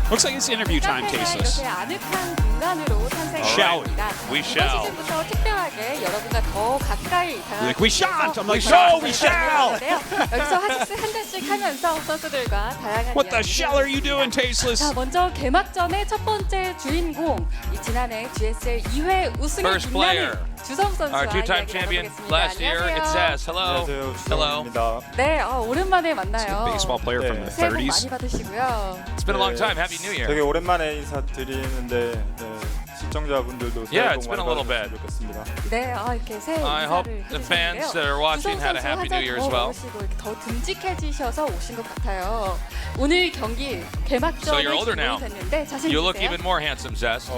Looks like it's interview time, Tasteless. 이렇게 아늑한 공간으로 Shall we? 탄생했습니다. We 이번 shall. 시즌부터 특별하게 여러분과 더 가까이 Like, we shan't! I'm like, no, we shall! 여기서 하식스 한 잔씩 하면서 선수들과 다양한 What the 이야기를 shell are you doing, Tasteless? 자, 먼저 개막전의 첫 번째 주인공, 이 지난해 GSL 2회 우승에 First player. 빛나는 주성 선수와 Our two-time 이야기 champion 나눠보겠습니다. last year. It's 안녕하세요. Zest. Hello. 안녕하세요. Hello. 주성입니다. 네, 오랜만에 만나요. Baseball player from the 새해 복 많이 30s. 받으시고요. It's been a long time. Happy New Year. 되게 오랜만에 인사드리는데 시청자분들도 Yeah, 새해 it's 복 been a 많이 little 받으셨으면 좋겠습니다. 네, 이렇게 새해 I hope 인사를 the fans 해주셨는데요. that are watching had a happy New Year as well. 더 듬직해지셔서 오신 것 같아요. 오늘 경기 개막전에 So you're older now. 됐는데 자신 You look 있으세요? even more handsome, Zest.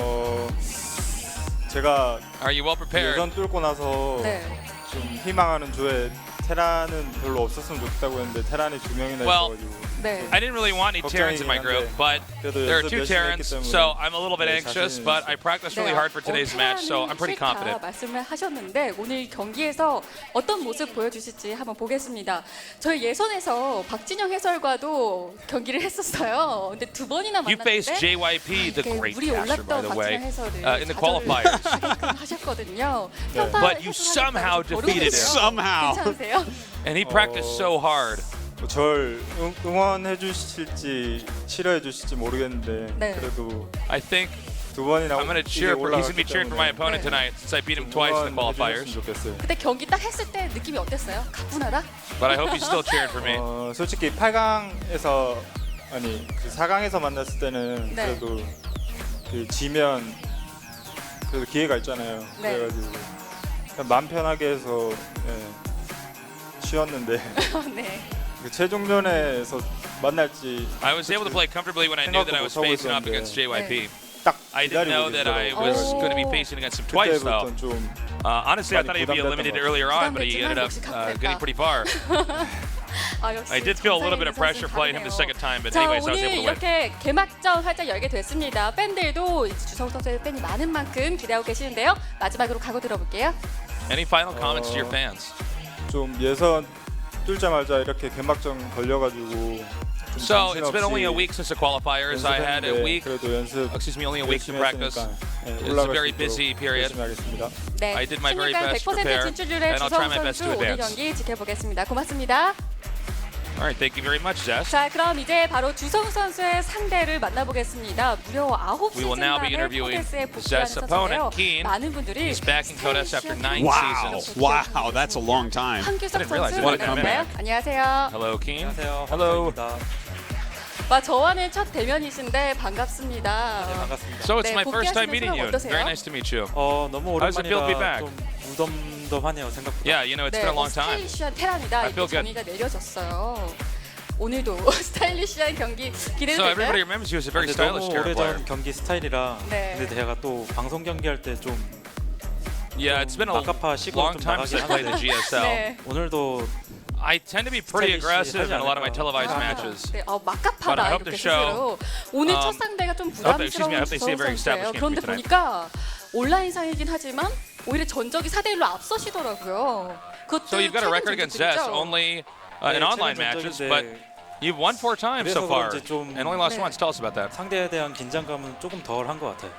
제가 Are you well prepared? 예선 뚫고 나서 네. 좀 희망하는 조에 테란은 별로 없었으면 좋겠다고 했는데 테란이 2명이나 Well, 있어가지고 네. I didn't really want any Terrans in my group, but there are two Terrans, so I'm a little bit anxious, but I practiced really hard for today's match, so I'm pretty confident. 말씀을 하셨는데 오늘 경기에서 어떤 모습 보여주실지 한번 보겠습니다. 저희 예선에서 박진영 해설과도 경기를 했었어요. 근데 두 번이나 You 만났는데 faced JYP, the great 우리 caster, by 올랐던 the way, 박진영 해설을 in the qualifiers. 하셨거든요. But you somehow defeated him. Somehow. 괜찮으세요? And he practiced so hard. 절 응원해 주실지 싫어해 주실지 모르겠는데 네. 그래도 I think 두 번이나 I'm going to cheer for. He's going to be cheering for my opponent 네. tonight since I beat him twice in the qualifiers. 좋겠어요. 그때 경기 딱 했을 때 느낌이 어땠어요? 가뿐하다? But I hope he's still cheering for me. 솔직히 8강에서 아니 그 4강에서 만났을 때는 네. 그래도 그 지면 그래도 기회가 있잖아요. 네. 그래가지고 그냥 마음 편하게 해서 쉬었는데 네. 그 최종전에서 만날지 I was able to play comfortably when I knew that I was facing up against JYP. 딱 I didn't know 기다리고 that I was Oh. going to be facing against him twice, though. 그때부터 좀 Honestly, I 많이 thought he'd be 부담됐던 eliminated 것 earlier on, but he 부담됐지만 ended up 역시 강했다. getting pretty far. 역시 I did feel a little bit of 정상인 pressure playing him the 선수는 second time, but 자, anyways, I was 오늘 able to win. 이렇게 개막전 활짝 열게 됐습니다. 팬들도 이제 주성 선수의 팬이 많은 만큼 기대하고 계시는데요. 마지막으로 각오 들어볼게요. Any final comments to your fans? 좀 예선 뚫자마자 이렇게 개막전 걸려가지고 좀 So it's been only a 정신없이 week since the qualifiers. I had a 연습했는데 week. 그래도 연습 Excuse me, only a week to 열심히 practice. 했으니까, It's a 올라갈 very 수 busy 있도록 period. 열심히 하겠습니다. 네, I did my very 16강 best to 100% prepare, 진출률의 and I'll try 주성 my best 선수 to 오늘 advance. 경기 지켜보겠습니다. 고맙습니다. All right, thank you very much, Zest. 자, 그럼 이제 바로 주성 선수의 상대를 만나보겠습니다. 무려 9 We will 시즌 now be 만에 interviewing 코데스에 복귀하는 Zest's 선수인데요. opponent, Keen. 많은 분들이 He's back in Codes after 9 Wow. seasons. Wow, that's a long time. 한규석 I didn't realize 선수 it would have come 만나볼까요? back. 안녕하세요. Hello, Keen. Hello. 저와는 첫 대면이신데 반갑습니다. 네, 반갑습니다. So it's 네, my first time 복귀하시는 meeting you. 소감 어떠세요? Very nice to meet you. 너무 How does it feel to be 오랜만이라 back? 좀 무덤덤하네요, 생각보다. Yeah, you know, it's 네, been a long time. 스타일리시한 테란이다. I feel 이렇게 good. 정의가 내려졌어요. 오늘도 스타일리시한 경기 So 기대되나요? everybody remembers you as a very 근데 stylish 너무 Terran player. 오래전 경기 스타일이라 네. 근데 제가 또 방송 경기할 때 좀 Yeah, it's been a 막가파 시골 long 좀 time since I played the GSL. 네. 오늘도 I tend to be pretty 스타일리시 aggressive in a lot of my 하지 televised 않을까. matches. 네, But I 막가파다 hope 이렇게 to show, 스스로 오늘 첫 um, 상대가 좀 excuse me, I 부담스러운 hope they say 주성 very 선수예요. established 그런데 game 보니까 온라인상이긴 하지만 오히려 전적이 4대1로 앞서시더라고요. 그것도 So you've got a record against Zest 전적들이죠? only in online matches, but you've won 4 times so 그래서 far 그런지 좀 and only lost 네. once. Tell us about that. 상대에 대한 긴장감은 조금 덜 한 것 같아요.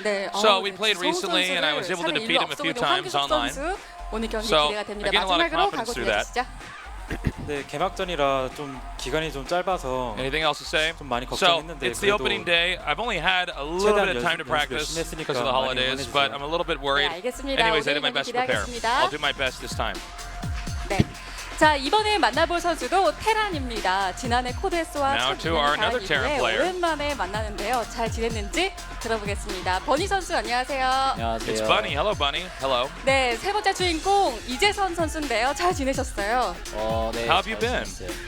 네, So we 네, played 주성 recently and I was able to 3대1로 defeat him a few 앞서고 있는 times 황규석 online. 선수, 오늘 경기 So, 기대가 됩니다. I gained a lot of 마지막으로 confidence 각오 through that. 들려주시죠. 네, 개막전이라 좀 기간이 좀 짧아서 Anything else to say? 좀 많이 So 걱정했는데 it's the 그래도 opening day. I've only had a little bit of time to practice because of the holidays, but I'm a little bit worried. 네, 알겠습니다. Anyways, I did 오늘 my 경기 best to prepare. 기대하겠습니다. I'll do my best this time. 네. 자, 이번에 만나볼 선수도 테란입니다. 지난해 코데스와 Now 첫 to our 인연이 닿은 another Terran 이후에 player. 오랜만에 만나는데요. 잘 지냈는지 들어보겠습니다. 버니 선수 안녕하세요. 안녕하세요. It's Bunny. Hello, Bunny. Hello. 네, 세 번째 주인공 이재선 선수인데요. 잘 지내셨어요? 네. How have you been?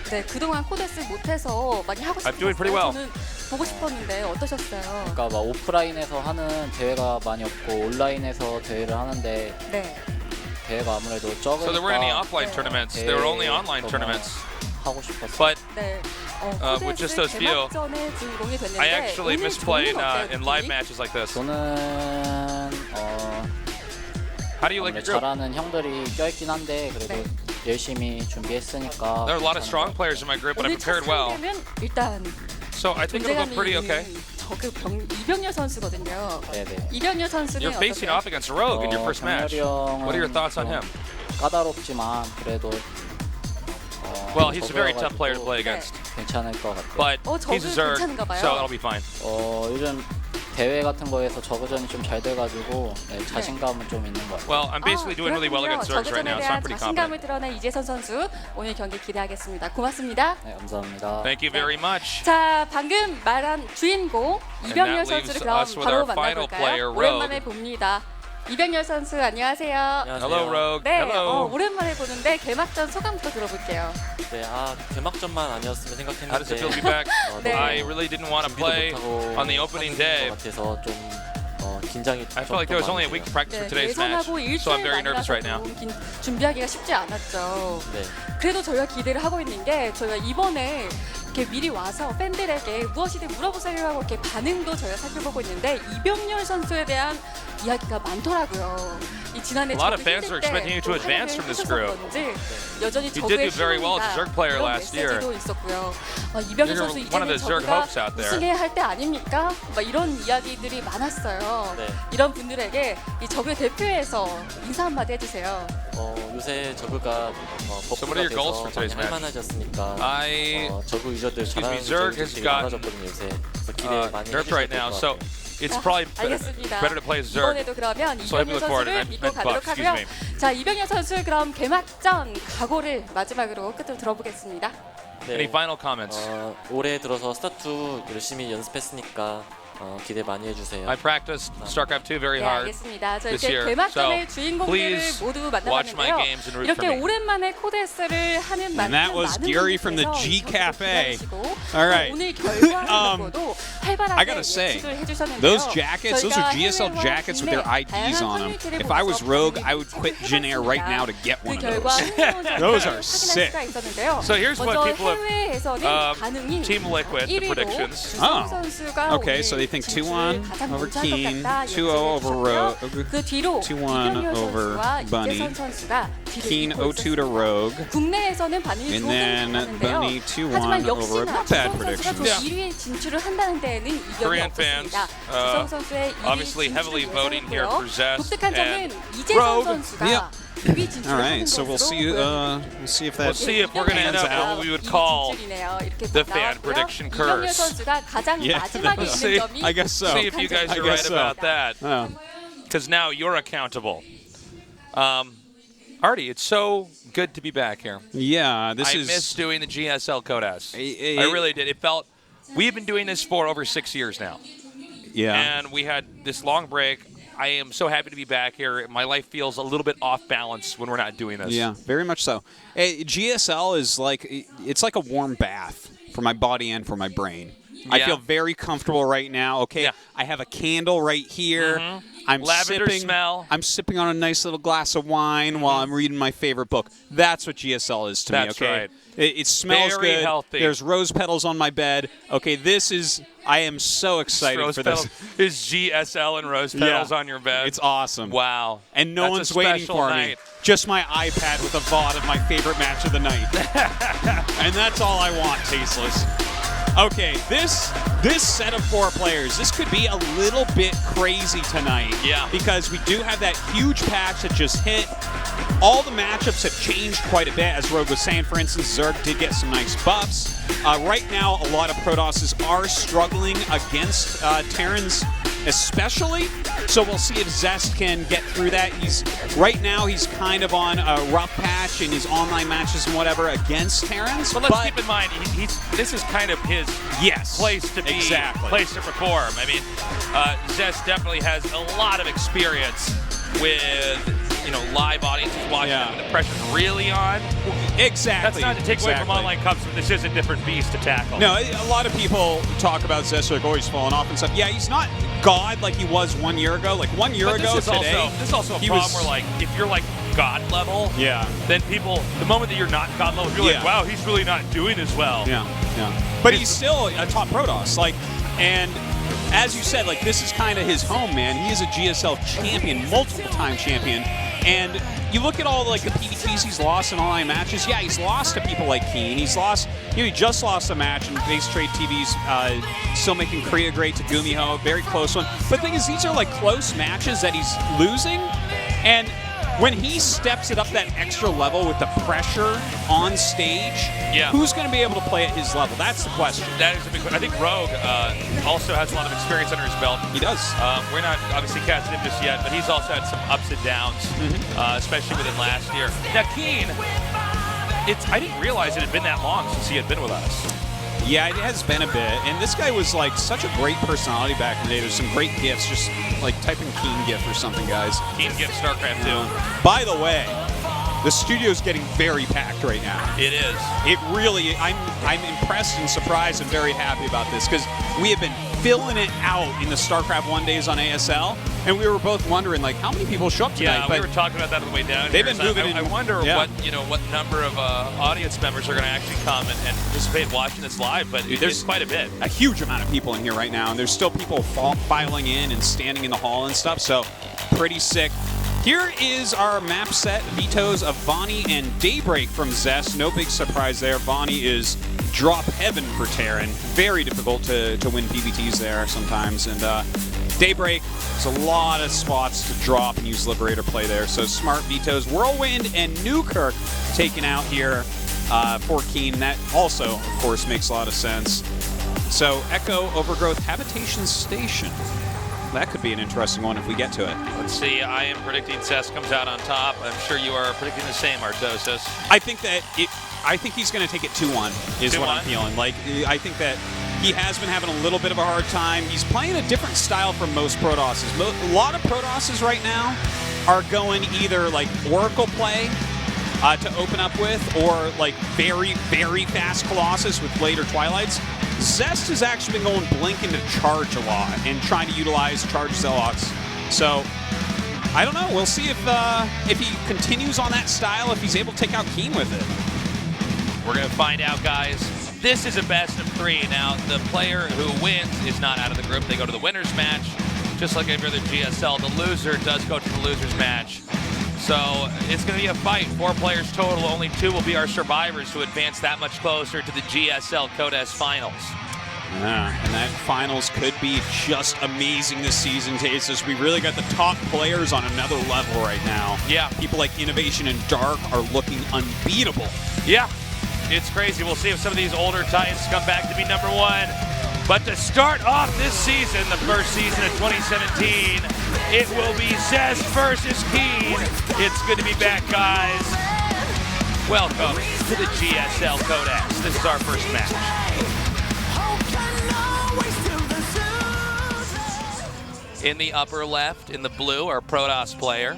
네, 그동안 코데스 못해서 많이 하고 I'm doing pretty well. 저는 보고 싶었는데 어떠셨어요? 그러니까 막 오프라인에서 하는 대회가 많이 없고 온라인에서 대회를 하는데 네. 대회가 아무래도 적으니까 So there weren't any offline 네. tournaments. There were only online 더 tournaments. 하고 싶었어요. But 네. with just those few, 개막전의 주인공이 됐는데 I actually 오늘 misplayed 종류는 어때요, in live 느낌이? matches like this. 저는 How do you like your group? 잘하는 형들이 껴있긴 한데 그래도 네. 열심히 준비했으니까 There are a lot of 괜찮은 strong 것 players in my group, but I 오늘 첫 prepared well. 상대는 일단 So I think it'll go pretty okay. 저그 이병렬 선수거든요. 네네. 이병렬 선수는 You're facing 어떠세요? off against Rogue in your first match. What are your thoughts on him? 까다롭지만 그래도 Well, he's a very tough 적어가지고 player to play against, 괜찮을 것 같아요. but he's a 저그 Zerg, 괜찮은가 봐요. so it'll be fine. 요즘 대회 같은 거에서 저그전이 좀 잘 돼가지고 자신감은 좀 있는 것 같아요. Well, I'm basically doing really well against Zergs right now, so I'm pretty 자신감을 confident. 드러낸 이재선 선수 오늘 경기 기대하겠습니다. 고맙습니다. 네, 감사합니다. Thank you very much. 자, 방금 말한 주인공 이병렬 that leaves 선수를 그럼 us with 바로 our final player, 만나볼까요? Rogue. 오랜만에 봅니다. 이병렬 선수 안녕하세요. Hello, Rogue. 네, Hello. 오랜만에 보는데 개막전 소감부터 들어볼게요. 네, 개막전만 아니었으면 생각했는데 How does it feel to be back? 네. I really didn't want to play on the opening day. 같아서 좀 긴장이 I felt like there was only a week to practice for today's match, 예선하고 so I'm 일주일 very nervous right now. 준비하기가 쉽지 않았죠. 네. 그래도 저희가 기대를 하고 있는 게 저희가 이번에 이렇게 미리 와서 팬들에게 무엇이든 물어보세요 하고 이렇게 반응도 저희가 살펴보고 있는데 이병렬 선수에 대한 이야기가 많더라고요. 이 지난해 A lot of 저그 fans are 힘들 때 expecting you to 또 advance from this group. 그런지 여전히 You did 저그의 do very well as a Zerg player 이런 last year. 메시지도 있었고요. 이병렬 You're 선수 one of 이제는 the Zerg 저그가 hopes out there. 우승해야 할 때 아닙니까? 막 이런 이야기들이 많았어요. 네. 이런 분들에게 이 저그의 대표에서 인사 한마디 해주세요. 요새 저그가 So what are your goals for today's match? 할만해졌으니까 I 저그 유저들 잘하는 Zerg 유저들이 has 되게 got, 많아졌거든요 요새. 그래서 기대 많이 nerfed right now, so it's probably 알겠습니다. better to play as Zerg. 이번에도 그러면 So I 이병렬 look forward 선수를 and 믿고 buff, 가도록 excuse 하고요. me. 자, 이병렬 선수 그럼 개막전 각오를 마지막으로 끝으로 들어보겠습니다. Any final comments? 올해 들어서 스타투 열심히 연습했으니까 기대 많이 해주세요. I practiced StarCraft 2 very 네, hard. 알겠습니다. 저 this 이렇게 year. 개막전의 So, 주인공들을 please 모두 watch my 만나봤는데요. games and root 이렇게 for me. 오랜만에 코데스를 하는 만큼 that was 많은 Gary from the 분들께서 G 이 경기를 Cafe. 기다리시고 All right. 오늘 결과를 보고도 I 활발하게 gotta say, 예측을 해주셨는데요. those jackets, those are 저희가 GSL 해외와 jackets with their 국내 IDs on them. 다양한 If I was 커뮤니티를 Rogue, 보면서 I would quit Jin Air right now to get one 그 of 결과 those. 흥미로운 Those 점을 are 확인할 sick. 수가 있었는데요. So here's what 먼저 people have, 해외에서는 반응이 Team Liquid, the 1위로 predictions. 주성 선수가 Okay, 오늘 so they think 진출을 2-1 가장 over 먼저 할 것 Keen, 같다 2-0 예측을 over 해주셨고요. Rogue, 그 뒤로 2-1 이병렬 over 선수와 Bunny, 이재선 선수가 뒤를 Keen 잇고 0-2 to 있었습니다. Rogue, 국내에서는 반응이 and 조금 then 다르는데요. Bunny 2-1 하지만 over 역시나 not bad 주성 선수가 predictions. 저 1위에 진출을 한다는 데에는 이견이 Korean fans, 없었습니다. 주성 선수의 1위 obviously heavily voting here for Zest 독특한 점은 and 이재선 Rogue. 선수가 Yep. 2위 All 진출을 right, 하는 so we'll 것으로 see. 보여집니다. We'll see if that We'll see if we're going to end pans up out. what we would call the fan prediction 이병렬 curse. 선수가 가장 Yeah. 마지막에 See, 있는 점이 I guess so. See if you guys I are guess right so. about that, Oh. because now you're accountable. Artie, it's so good to be back here. Yeah, this I is. miss doing the GSL Codas. I- I really did. It felt we've been doing this for over 6 years now, Yeah. and we had this long break. I am so happy to be back here. My life feels a little bit off balance when we're not doing this. Yeah, very much so. GSL is it's like a warm bath for my body and for my brain. I Yeah. feel very comfortable right now. Okay, Yeah. I have a candle right here. I'm Lavender sipping. smell. I'm sipping on a nice little glass of wine while I'm reading my favorite book. That's what GSL is to That's me. Okay, right. it smells Very good. healthy. There's rose petals on my bed. Okay, this is. I am so excited Rose for petals. this. Is GSL and rose petals on your bed? It's awesome. Wow. And no That's one's a waiting special for me. night. Just my iPad with a VOD of my favorite match of the night. And that's all I want, Tasteless. Okay, this set of 4 players, this could be a little bit crazy tonight. Yeah. Because we do have that huge patch that just hit. All the matchups have changed quite a bit, as Rogue was saying. For instance, Zerg did get some nice buffs. Right now, a lot of Protosses are struggling against Terrans, especially. So we'll see if Zest can get through that. Right now he's kind of on a rough patch in his online matches and whatever against Terrans. But let's keep in mind, this is kind of his place to be, exactly. place to perform. I mean, Zest definitely has a lot of experience with live audiences watching them, and the pressure's really on. Exactly. That's not to take away from online cups, but this is a different beast to tackle. No, a lot of people talk about Zest like, oh, he's fallen off and stuff. Yeah, he's not God like he was 1 year ago. Like 1 year ago today. This is also a problem where, like, if you're like God level, then people, the moment that you're not God level, you're like, wow, he's really not doing as well. Yeah. But he's still a top Protoss. And as you said, this is kind of his home, man. He is a GSL champion, multiple-time champion. And you look at all like the PVTs he's lost in online matches. Yeah, he's lost to people like Keen. He's lost. He just lost a match in Base Trade TV's still making Korea great to Gumiho, very close one. But the thing is, these are like close matches that he's losing, and when he steps it up that extra level with the pressure on stage, who's going to be able to play at his level? That's the question. That is a big question. I think Rogue also has a lot of experience under his belt. He does. We're not obviously casting him just yet, but he's also had some ups and downs, especially within last year. Now, Keen, I didn't realize it had been that long since he had been with us. Yeah, it has been a bit. And this guy was like such a great personality back in the day. There's some great gifs. Just like type in Keen GIF or something, guys. Keen GIF StarCraft 2. By the way, the studio's getting very packed right now. It is. It really, I'm impressed and surprised and very happy about this because we have been filling it out in the StarCraft 1 days on ASL, and we were both wondering like how many people show up tonight. Yeah, we were talking about that on the way down. They've been moving in. I wonder what number of audience members are going to actually come and participate watching this live, but there's quite a bit. A huge amount of people in here right now, and there's still people filing in and standing in the hall and stuff, so pretty sick. Here is our map set, vetoes of Vani and Daybreak from Zest. No big surprise there. Vani is drop heaven for Terran. Very difficult to win PVTs there sometimes. And Daybreak, there's a lot of spots to drop and use Liberator play there. So smart vetoes. Whirlwind and Newkirk taken out here for Keen. That also, of course, makes a lot of sense. So Echo, Overgrowth, Habitation Station. That could be an interesting one if we get to it. Let's see. I am predicting Zest comes out on top. I'm sure you are predicting the same, Artosis. I think he's going to take it 2-1 is 2-1? What I'm feeling. Like, I think that he has been having a little bit of a hard time. He's playing a different style from most Protosses. A lot of Protosses right now are going either like Oracle play to open up with, or like very, very fast Colossus with later Twilights. Zest has actually been going Blink into Charge a lot and trying to utilize Charge Zealots. So, I don't know. We'll see if he continues on that style, if he's able to take out Keen with it. We're going to find out, guys. This is a best of 3. Now, the player who wins is not out of the group. They go to the winner's match. Just like every other GSL, the loser does go to the loser's match. So it's going to be a fight. 4 players total. Only 2 will be our survivors who advance that much closer to the GSL Codes Finals. Yeah, and that finals could be just amazing this season, Tasis. We really got the top players on another level right now. Yeah. People like Innovation and Dark are looking unbeatable. Yeah, it's crazy. We'll see if some of these older Titans come back to be number 1. But to start off this season, the first season of 2017, it will be Zest versus Keen. It's good to be back, guys. Welcome to the GSL Codex. This is our first match. In the upper left, in the blue, our Protoss player.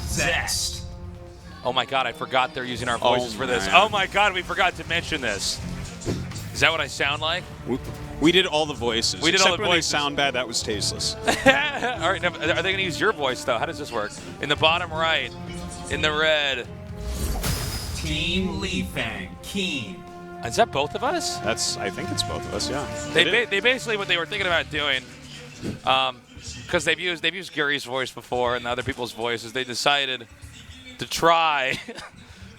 Zest. Oh my God, I forgot they're using our voices for this. Man. Oh my God, we forgot to mention this. Is that what I sound like? We did all the voices. We did all the when voices. They sound bad, that was tasteless. All right, now, are they going to use your voice, though? How does this work? In the bottom right, in the red. Team Leafang, Keen. Is that both of us? I think it's both of us, yeah. They basically, what they were thinking about doing, because they've used Gary's voice before and other people's voices, they decided to try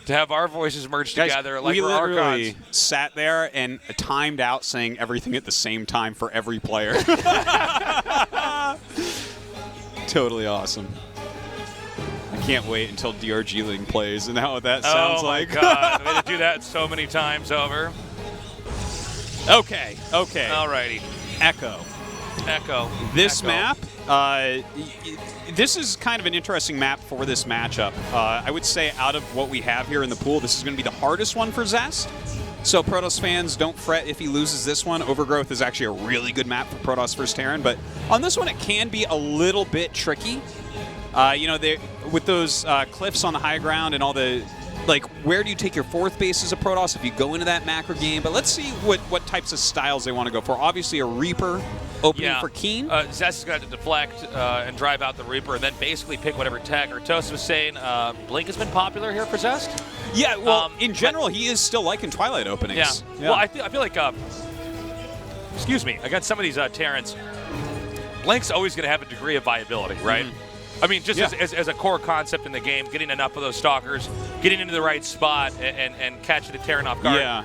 to have our voices merged together like we we're literally Archons. sat there and timed out saying everything at the same time for every player. Totally awesome. I can't wait until DRG Ling plays and how that sounds like. Oh my God, we had to do that so many times over. Okay. Alrighty. Echo. This map, this is kind of an interesting map for this matchup. I would say out of what we have here in the pool, this is going to be the hardest one for Zest. So Protoss fans, don't fret if he loses this one. Overgrowth is actually a really good map for Protoss vs. Terran, but on this one it can be a little bit tricky. With those cliffs on the high ground and all the, like, where do you take your 4th base as a Protoss if you go into that macro game? But let's see what types of styles they want to go for. Obviously a Reaper opening for Keen. Zest is going to deflect and drive out the Reaper and then basically pick whatever tech. Artos was saying Blink has been popular here for Zest. Yeah, well, in general, he is still liking Twilight openings. Yeah. Well, I feel like, excuse me, against some of these Terrans, Blink's always going to have a degree of viability, right? I mean, just as a core concept in the game, getting enough of those stalkers, getting into the right spot, and catching the Terran off guard. Yeah.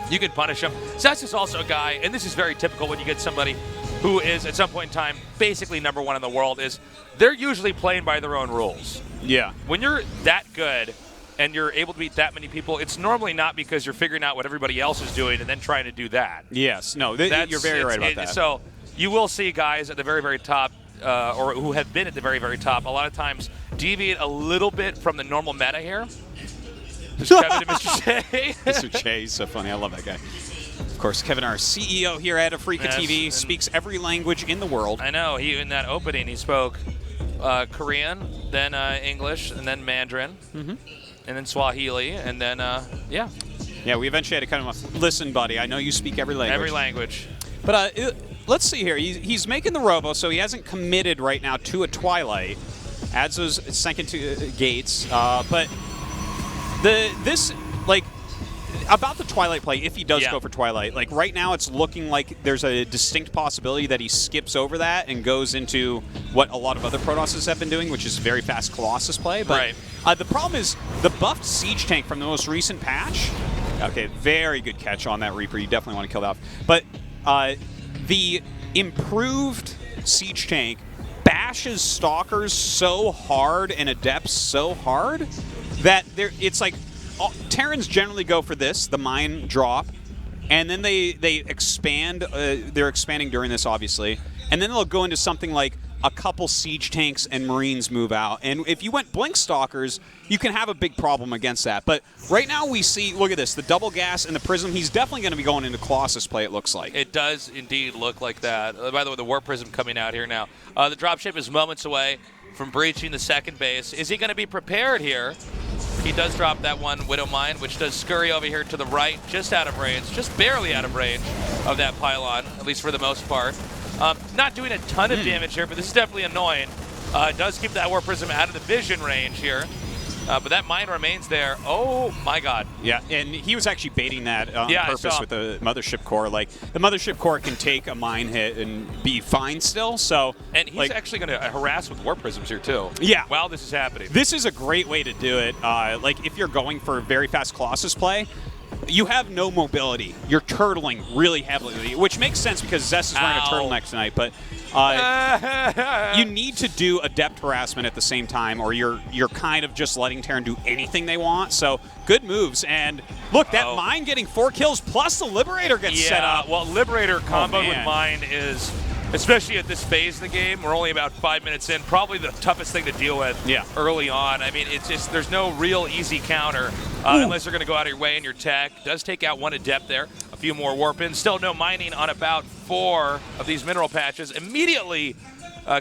You can punish him. Zest is also a guy, and this is very typical when you get somebody who is, at some point in time, basically #1 in the world, is they're usually playing by their own rules. Yeah. When you're that good and you're able to beat that many people, it's normally not because you're figuring out what everybody else is doing and then trying to do that. Yes. No, you're very right about that. So you will see guys at the very, very top, or who have been at the very, very top, a lot of times deviate a little bit from the normal meta here. Just Kevin and Mr. J. Mr. J is so funny. I love that guy. Of course, Kevin, our CEO here at Afrika TV, speaks every language in the world. I know. In that opening, he spoke Korean, then English, and then Mandarin, and then Swahili, and then, yeah. Yeah, we eventually had to kind of listen, buddy. I know you speak every language. Every language. But let's see here. He's making the robo, so he hasn't committed right now to a Twilight. Adds those second to gates. But about the Twilight play, if he does go for Twilight, like right now it's looking like there's a distinct possibility that he skips over that and goes into what a lot of other Protosses have been doing, which is very fast Colossus play. But the problem is the buffed Siege Tank from the most recent patch. Okay, very good catch on that Reaper. You definitely want to kill that off. But the improved Siege Tank bashes Stalkers so hard and Adepts so hard that it's like Terrans generally go for this, the mine drop, and then they expand. They're expanding during this, obviously, and then they'll go into something like a couple Siege Tanks and Marines move out. And if you went Blink Stalkers, you can have a big problem against that. But right now we see, look at this, the double gas and the Prism. He's definitely going to be going into Colossus play, it looks like. It does indeed look like that. By the way, the War Prism coming out here now. The dropship is moments away from breaching the second base. Is he going to be prepared here? He does drop that one Widow Mine, which does scurry over here to the right, just out of range, just barely out of range of that pylon, at least for the most part. Not doing a ton of damage here, but this is definitely annoying. It does keep that War Prism out of the vision range here. But that mine remains there. Oh, my God. Yeah, and he was actually baiting that on purpose with the Mothership Core. Like, the Mothership Core can take a mine hit and be fine still, so... And he's actually going to harass with War Prisms here, too. Yeah. While this is happening. This is a great way to do it. Like, if you're going for very fast Colossus play, you have no mobility. You're turtling really heavily, which makes sense because Zest is wearing a turtleneck tonight, but... you need to do Adept harassment at the same time, or you're kind of just letting Terran do anything they want. So good moves, and look, that mine getting 4 kills plus the Liberator gets set up. Well, Liberator combo with mine is, especially at this phase of the game, we're only about 5 minutes in, probably the toughest thing to deal with early on. I mean, it's just there's no real easy counter unless you're going to go out of your way in your tech. Does take out one Adept there. A few more warp-ins. Still no mining on about 4 of these mineral patches. Immediately,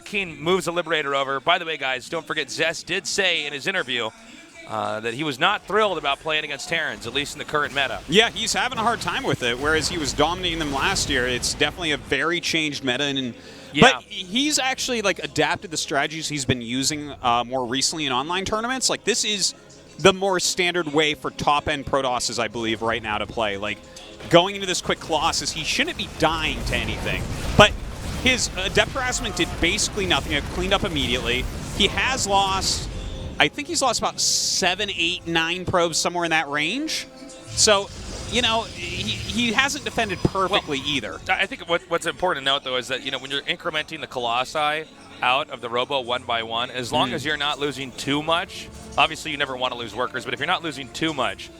Keen moves the Liberator over. By the way, guys, don't forget Zest did say in his interview that he was not thrilled about playing against Terrans, at least in the current meta. Yeah, he's having a hard time with it, whereas he was dominating them last year. It's definitely a very changed meta. But he's actually like adapted the strategies he's been using more recently in online tournaments. Like, this is the more standard way for top-end Protosses, I believe, right now to play. Like, going into this quick Colossus, he shouldn't be dying to anything. But his Adept harassment did basically nothing. It cleaned up immediately. He has lost, I think he's lost about 7, 8, 9 probes, somewhere in that range. So, you know, he hasn't defended perfectly either. I think what's important to note, though, is that, you know, when you're incrementing the Colossi out of the Robo one by one, as long as you're not losing too much, obviously you never want to lose workers, but if you're not losing too much,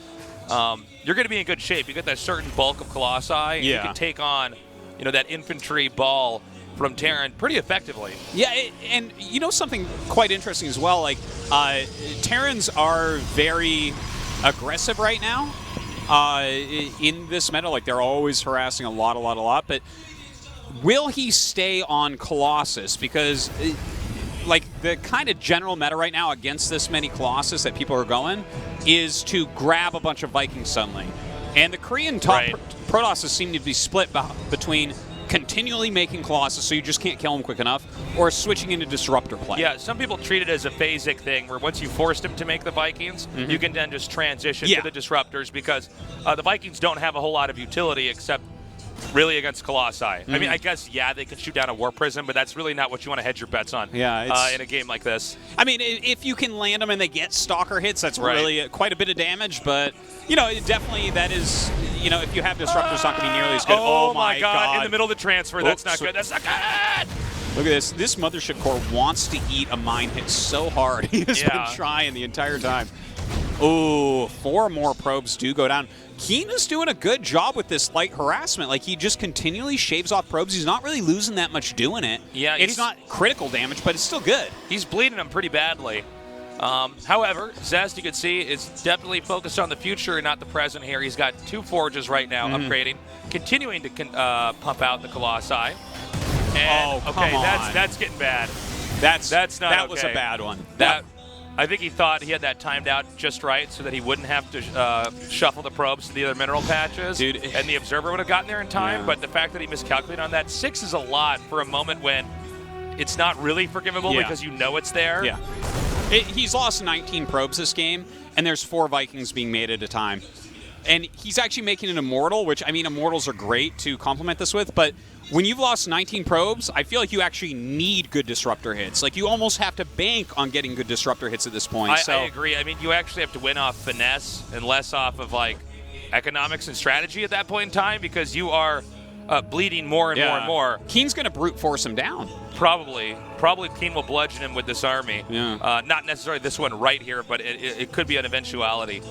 you're going to be in good shape. You get that certain bulk of Colossi, you can take on, you know, that infantry ball from Terran pretty effectively. Yeah, and you know something quite interesting as well, like, Terrans are very aggressive right now in this meta. Like, they're always harassing a lot, but will he stay on Colossus? Because like, the kind of general meta right now against this many Colossus that people are going is to grab a bunch of Vikings suddenly. And the Korean top Protosses seem to be split between continually making Colossus so you just can't kill them quick enough, or switching into Disruptor play. Yeah, some people treat it as a phasic thing where once you forced them to make the Vikings, you can then just transition to the Disruptors, because the Vikings don't have a whole lot of utility except really against Colossi. I mean, I guess, yeah, they can shoot down a War Prism, but that's really not what you want to hedge your bets on in a game like this. I mean, if you can land them and they get Stalker hits, that's Right. really quite a bit of damage, but, you know, definitely that is, you know, if you have Disruptor, it's not going to be nearly as good. Oh, my God. In the middle of the transfer. That's not good. That's not good. Look at this. This Mothership Core wants to eat a mine hit so hard. He has been trying the entire time. Oh, 4 more probes do go down. Keen is doing a good job with this light harassment. Like, he just continually shaves off probes. He's not really losing that much doing it. Yeah, it's not critical damage, but it's still good. He's bleeding them pretty badly. However, Zest, you can see, is definitely focused on the future and not the present here. He's got 2 forges right now, upgrading, continuing to pump out the Colossi. And, come on. That's getting bad. That's not that okay. was a bad one. I think he thought he had that timed out just right so that he wouldn't have to shuffle the probes to the other mineral patches. Dude. And the Observer would have gotten there in time. Yeah. But the fact that he miscalculated on that, 6 is a lot for a moment when it's not really forgivable because you know it's there. Yeah. He's lost 19 probes this game, and there's 4 Vikings being made at a time. And he's actually making an Immortal, which, I mean, Immortals are great to complement this with, but when you've lost 19 probes, I feel like you actually need good Disruptor hits. Like, you almost have to bank on getting good Disruptor hits at this point. I agree. I mean, you actually have to win off finesse and less off of, like, economics and strategy at that point in time because you are bleeding more and more and more. Keen's going to brute force him down. Probably Keen will bludgeon him with this army. Yeah. Not necessarily this one right here, but it could be an eventuality.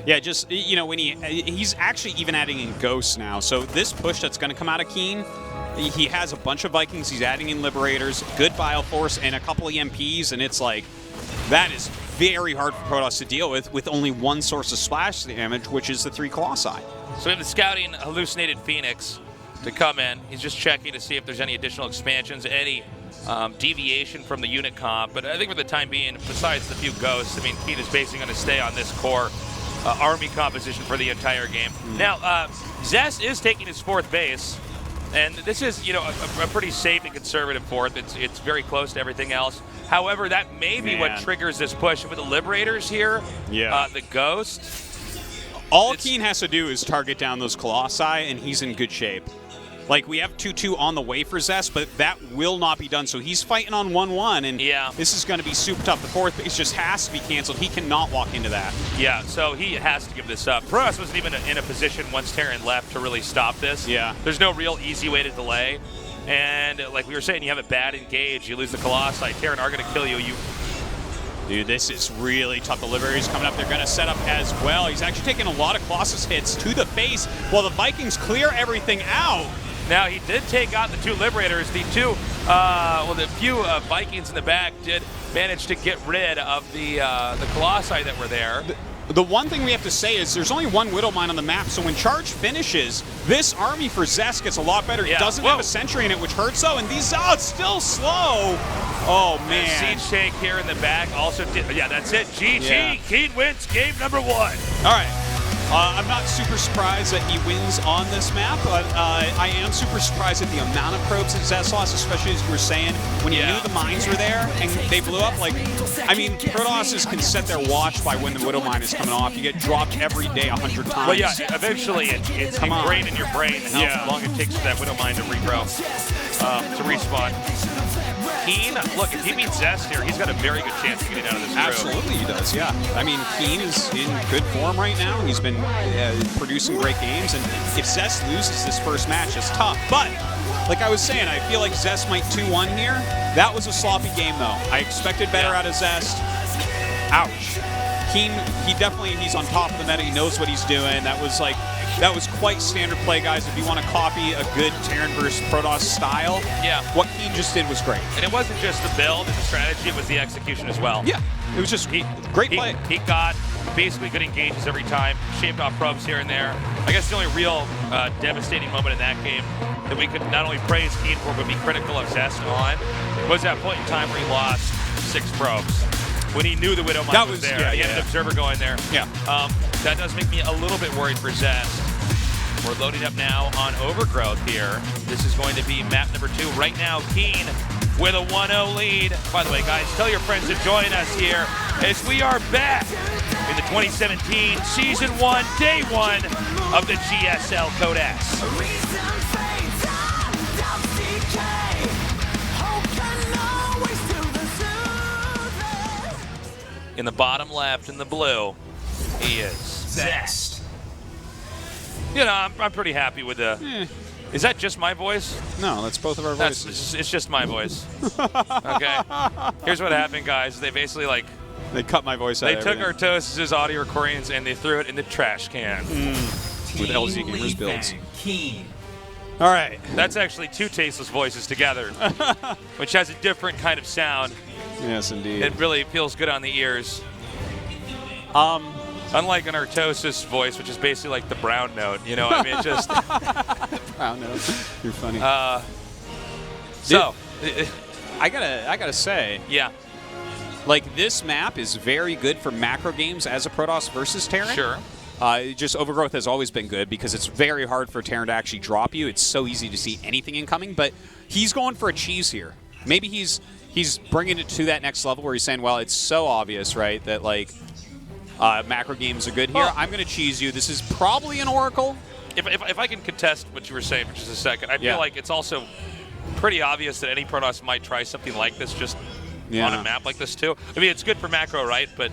Yeah, just, you know, when he's actually even adding in Ghosts now. So this push that's going to come out of Keen, he has a bunch of Vikings. He's adding in Liberators, good Bile Force, and a couple of EMPs, and it's like, that is very hard for Protoss to deal with only one source of splash damage, which is the 3 Colossi. So we have the scouting Hallucinated Phoenix to come in. He's just checking to see if there's any additional expansions, any deviation from the unit comp. But I think for the time being, besides the few Ghosts, I mean, Keen is basically going to stay on this core army composition for the entire game. Now, Zest is taking his 4th base, and this is, you know, a pretty safe and conservative 4th. It's very close to everything else. However, that may be what triggers this push. With the Liberators here, the Ghost. All Keen has to do is target down those Colossi, and he's in good shape. Like, we have 2-2 on the way for Zest, but that will not be done. So he's fighting on 1-1, and this is going to be super tough. The 4th base just has to be canceled. He cannot walk into that. Yeah, so he has to give this up. Protoss wasn't even in a position once Terran left to really stop this. Yeah. There's no real easy way to delay. And like we were saying, you have a bad engage, you lose the Colossi, Terran are going to kill you. Dude, this is really tough. The Liberators coming up. They're going to set up as well. He's actually taking a lot of Colossus hits to the face while the Vikings clear everything out. Now, he did take out the 2 Liberators. The few Vikings in the back did manage to get rid of the Colossi that were there. The one thing we have to say is there's only 1 Widow Mine on the map, so when charge finishes, this army for Zest gets a lot better. It doesn't have a sentry in it, which hurts though, and these, it's still slow. Oh, man. Siege tank here in the back also did, that's it. GG, Yeah. Keen wins game number 1. All right. I'm not super surprised that he wins on this map, but I am super surprised at the amount of probes that Zest lost, especially as you were saying, when you knew the mines were there and they blew up. Like, I mean, Protosses can set their watch by when the Widow Mine is coming off. You get dropped every day 100 times. Well, yeah, eventually it's ingrained in your brain how long it takes for that Widow Mine to regrow, to respawn. Keen, look, if he beats Zest here, he's got a very good chance of getting out of this group. Absolutely he does, yeah. I mean, Keen is in good form right now. He's been producing great games, and if Zest loses this first match, it's tough. But, like I was saying, I feel like Zest might 2-1 here. That was a sloppy game, though. I expected better out of Zest. Ouch. Keen, he's on top of the meta. He knows what he's doing. That was quite standard play, guys. If you want to copy a good Terran versus Protoss style, what Keen just did was great. And it wasn't just the build and the strategy, it was the execution as well. Yeah, it was just great play. He got basically good engages every time, shaved off probes here and there. I guess the only real devastating moment in that game that we could not only praise Keen for, but be critical of Zest on, was that point in time where he lost 6 probes. When he knew the Widow Mine was there. He had an Observer going there. Yeah. That does make me a little bit worried for Zest. We're loading up now on Overgrowth here. This is going to be map number 2. Right now, Keen with a 1-0 lead. By the way, guys, tell your friends to join us here as we are back in the 2017 Season 1, Day 1 of the GSL Codex. in the bottom left in the blue, he is Zest. You know, I'm pretty happy with the. Is that just my voice? No, that's both of our voices. It's just my voice. Okay. Here's what happened, guys. They basically like. They cut my voice out. They took Artos' audio recordings and they threw it in the trash can. With LZ Gamers builds. All right. That's actually two tasteless voices together, which has a different kind of sound. Yes, indeed. It really feels good on the ears. Unlike an Artosis voice, which is basically like the brown note, you know. I mean, it's just brown note. You're funny. So, I gotta say, yeah, like this map is very good for macro games as a Protoss versus Terran. Sure. Just Overgrowth has always been good because it's very hard for Terran to actually drop you. It's so easy to see anything incoming, but he's going for a cheese here. Maybe he's bringing it to that next level where he's saying, well, it's so obvious, right, that like macro games are good here. I'm going to cheese you. This is probably an Oracle. If I can contest what you were saying for just a second, I feel like it's also pretty obvious that any Protoss might try something like this just on a map like this too. I mean, it's good for macro, right? But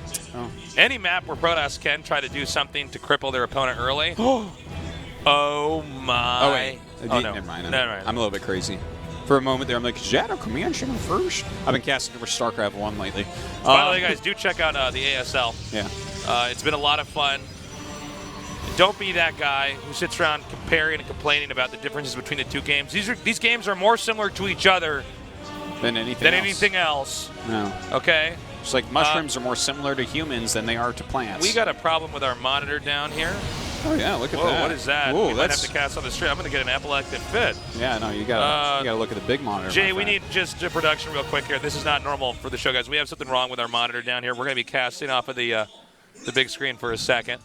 any map where Protoss can try to do something to cripple their opponent early. Oh my! Oh wait, no. Never mind. No. I'm a little bit crazy. For a moment there, I'm like, is that a command channel first? I've been casting for StarCraft 1 lately. By the way, guys, do check out the ASL. Yeah. It's been a lot of fun. Don't be that guy who sits around comparing and complaining about the differences between the two games. These games are more similar to each other than anything else. No. Okay? Just like mushrooms are more similar to humans than they are to plants. We got a problem with our monitor down here. Oh yeah, look at Whoa, that. what is that? Whoa, we might have to cast on the street. I'm going to get an epileptic fit. Yeah, no, you gotta look at the big monitor. Jay, we need just a production real quick here. This is not normal for the show, guys. We have something wrong with our monitor down here. We're going to be casting off of the big screen for a second.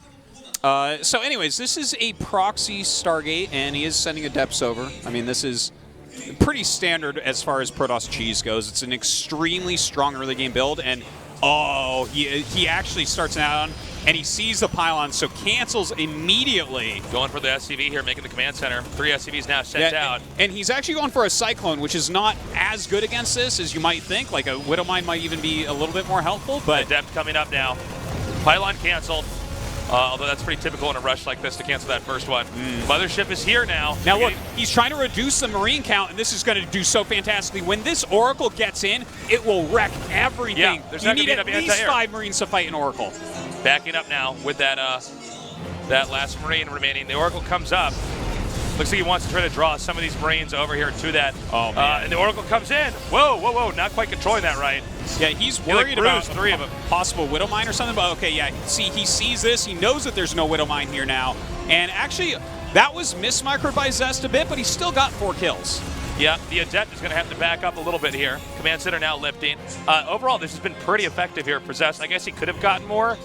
So anyways, this is a proxy Stargate, and he is sending Adepts over. I mean, this is pretty standard as far as Protoss cheese goes. It's an extremely strong early game build, and he actually starts down, and he sees the pylon, so cancels immediately. Going for the SCV here, making the command center. 3 SCVs now sent out. And he's actually going for a Cyclone, which is not as good against this as you might think. Like a Widowmine might even be a little bit more helpful, but Adept coming up now. Pylon canceled. Although that's pretty typical in a rush like this to cancel that first one. Mothership is here now. Now look, he's trying to reduce the Marine count, and this is going to do so fantastically. When this Oracle gets in, it will wreck everything. Yeah, there's you not need gonna be at enough least anti-air. 5 Marines to fight an Oracle. Backing up now with that that last Marine remaining. The Oracle comes up. Looks like he wants to try to draw some of these Marines over here to that. Oh, man. And the Oracle comes in. Whoa. Not quite controlling that right. Yeah, he's He, like, worried about bruised 3 of them. possible Widowmine or something, but okay, yeah. See, he sees this. He knows that there's no Widowmine here now. And actually, that was mismicroed by Zest a bit, but he still got 4 kills. Yeah, the Adept is going to have to back up a little bit here. Command center now lifting. Overall, this has been pretty effective here for Zest. I guess he could have gotten more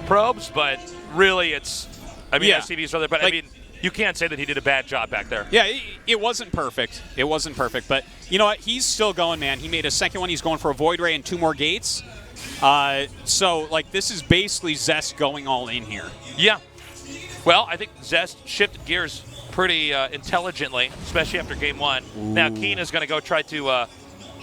probes, but really it's, SCVs are there, but like, I mean, you can't say that he did a bad job back there. Yeah, it wasn't perfect. It wasn't perfect, but you know what? He's still going, man. He made a second one. He's going for a Void Ray and 2 more gates. So, like, this is basically Zest going all in here. Yeah. Well, I think Zest shifted gears pretty intelligently, especially after game 1. Ooh. Now, Keen is going to go try to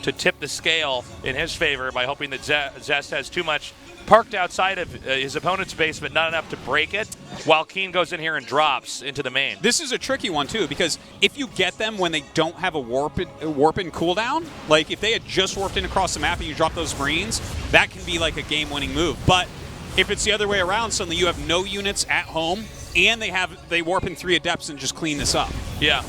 tip the scale in his favor by hoping that Zest has too much parked outside of his opponent's base, but not enough to break it, while Keen goes in here and drops into the main. This is a tricky one, too, because if you get them when they don't have a warp in cooldown, like if they had just warped in across the map and you drop those Marines, that can be like a game-winning move. But if it's the other way around, suddenly you have no units at home, and they warp in 3 Adepts and just clean this up. Yeah.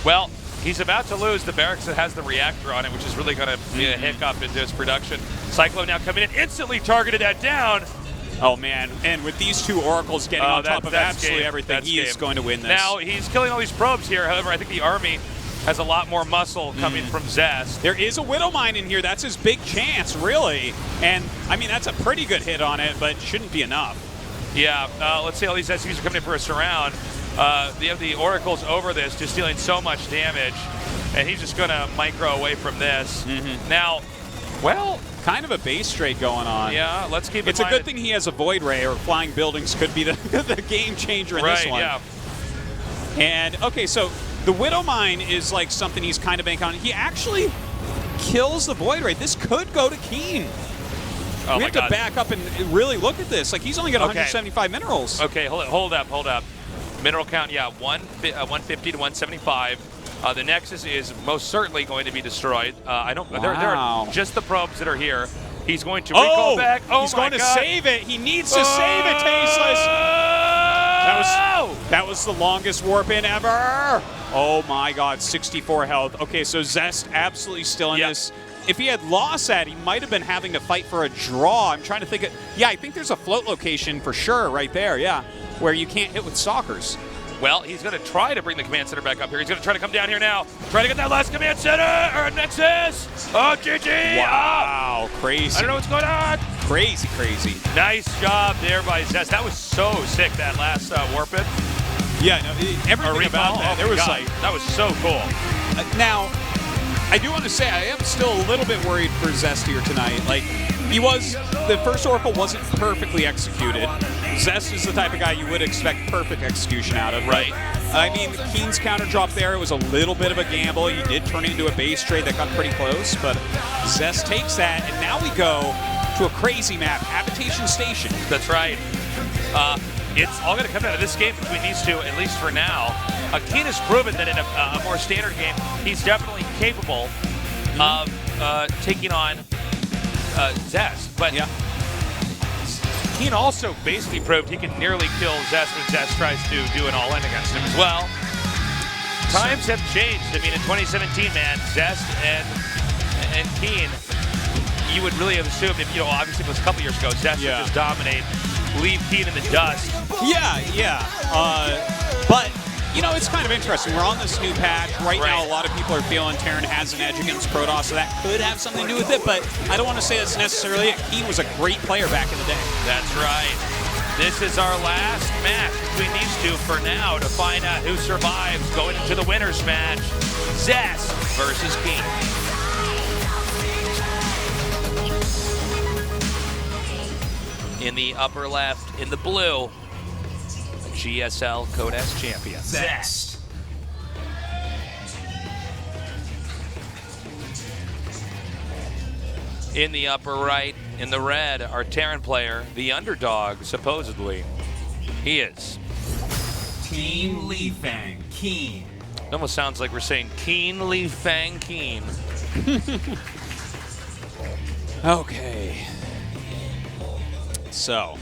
Well, he's about to lose the barracks that has the reactor on it, which is really going to be a hiccup into his production. Cyclone now coming in, instantly targeted that down. Oh, man. And with these 2 Oracles getting on top of absolutely everything, he is going to win this. Now, he's killing all these probes here. However, I think the army has a lot more muscle coming from Zest. There is a Widowmine in here. That's his big chance, really. And, I mean, that's a pretty good hit on it, but shouldn't be enough. Yeah. Let's see, all these SCVs are coming in for a surround. They have the Oracles over this, just dealing so much damage. And he's just going to micro away from this. Now, well, kind of a base trade going on. Yeah, let's keep it. It's a good thing he has a Void Ray, or flying buildings could be the game changer in this one. Yeah. And okay, so the Widowmine is like something he's kind of banking on. He actually kills the Void Ray. This could go to Keen. Oh We my have to God. back up and really look at this. Like, he's only got 175 minerals. Okay, hold up. Mineral count, yeah, 150 to 175. The Nexus is most certainly going to be destroyed. I don't. There Wow. are just the probes that are here. He's going to recall back. Oh he's my going to God. save it. He needs to save it, Tasteless. That was the longest warp in ever. Oh my God, 64 health. Okay, so Zest absolutely still in this. If he had lost that, he might have been having to fight for a draw. I'm trying to think. I think there's a float location for sure right there, yeah, where you can't hit with stalkers. Well, he's going to try to bring the command center back up here. He's going to try to come down here now. Try to get that last command center or Nexus. Oh, GG. Wow, crazy. I don't know what's going on. Crazy. Nice job there by Zest. That was so sick, that last warp in. Yeah, no, everything about that. There was that was so cool. Now, I do want to say I am still a little bit worried for Zest here tonight. Like, the first Oracle wasn't perfectly executed. Zest is the type of guy you would expect perfect execution out of. Right. I mean, Keen's counter drop there, it was a little bit of a gamble. He did turn it into a base trade that got pretty close, but Zest takes that, and now we go to a crazy map, Habitation Station. That's right. It's all going to come out of this game between these two, at least for now. Keen has proven that in a more standard game, he's definitely capable of taking on Zest. But Keen also basically proved he can nearly kill Zest when Zest tries to do an all-in against him as well. Times have changed. I mean, in 2017, man, Zest and Keen, you would really have assumed, if obviously it was a couple years ago, Zest would just dominate, leave Keen in the dust. Yeah. But, it's kind of interesting. We're on this new patch. Right now, a lot of people are feeling Terran has an edge against Protoss, so that could have something to do with it, but I don't want to say that's necessarily it. Keen was a great player back in the day. That's right. This is our last match between these two for now to find out who survives going into the winner's match. Zest versus Keen. In the upper left, in the blue, GSL Codex champion. Zest. In the upper right, in the red, our Terran player, the underdog, supposedly. He is. Team Li Fang, Keen. It almost sounds like we're saying Keen Li Fang Keen. Okay. So,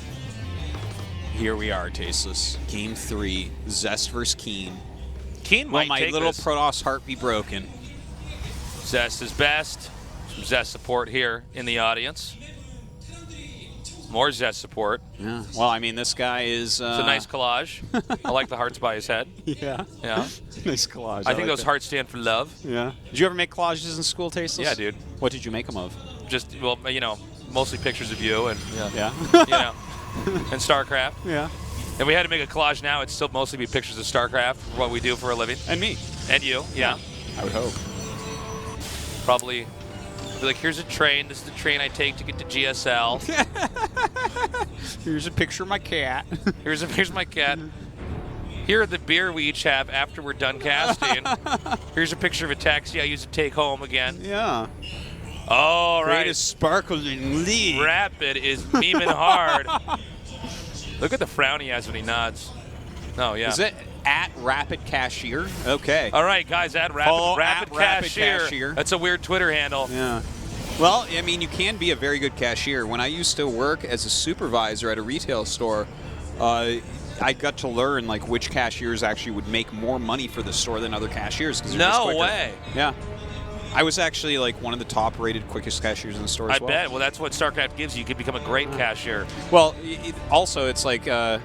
here we are, Tasteless. Game 3, Zest versus Keen. Keen Will might my take little this. Protoss heart be broken? Zest is best. Some Zest support here in the audience. More Zest support. Yeah. Well, I mean, this guy is... It's a nice collage. I like the hearts by his head. Yeah. Yeah. Nice collage. I think those hearts stand for love. Yeah. Did you ever make collages in school, Tasteless? Yeah, dude. What did you make them of? Just, well, mostly pictures of you and, Yeah. and StarCraft. Yeah. And we had to make a collage now. It'd still mostly be pictures of StarCraft, what we do for a living. And me. And you, yeah. I would hope. Probably be like, here's a train. This is the train I take to get to GSL. Here's a picture of my cat. Here's my cat. Here are the beer we each have after we're done casting. Here's a picture of a taxi I used to take home again. Yeah. All right. Greatest sparkling league. Rapid is memeing hard. Look at the frown he has when he nods. Oh, yeah. Is it at Rapid Cashier? Okay. All right, guys, Follow Rapid Cashier. That's a weird Twitter handle. Yeah. Well, I mean, you can be a very good cashier. When I used to work as a supervisor at a retail store, I got to learn like which cashiers actually would make more money for the store than other cashiers. 'Cause they're just No quicker. way. Yeah. I was actually like one of the top-rated, quickest cashiers in the store as well. I bet. Well, that's what StarCraft gives you. You can become a great cashier. Well, also it's like, I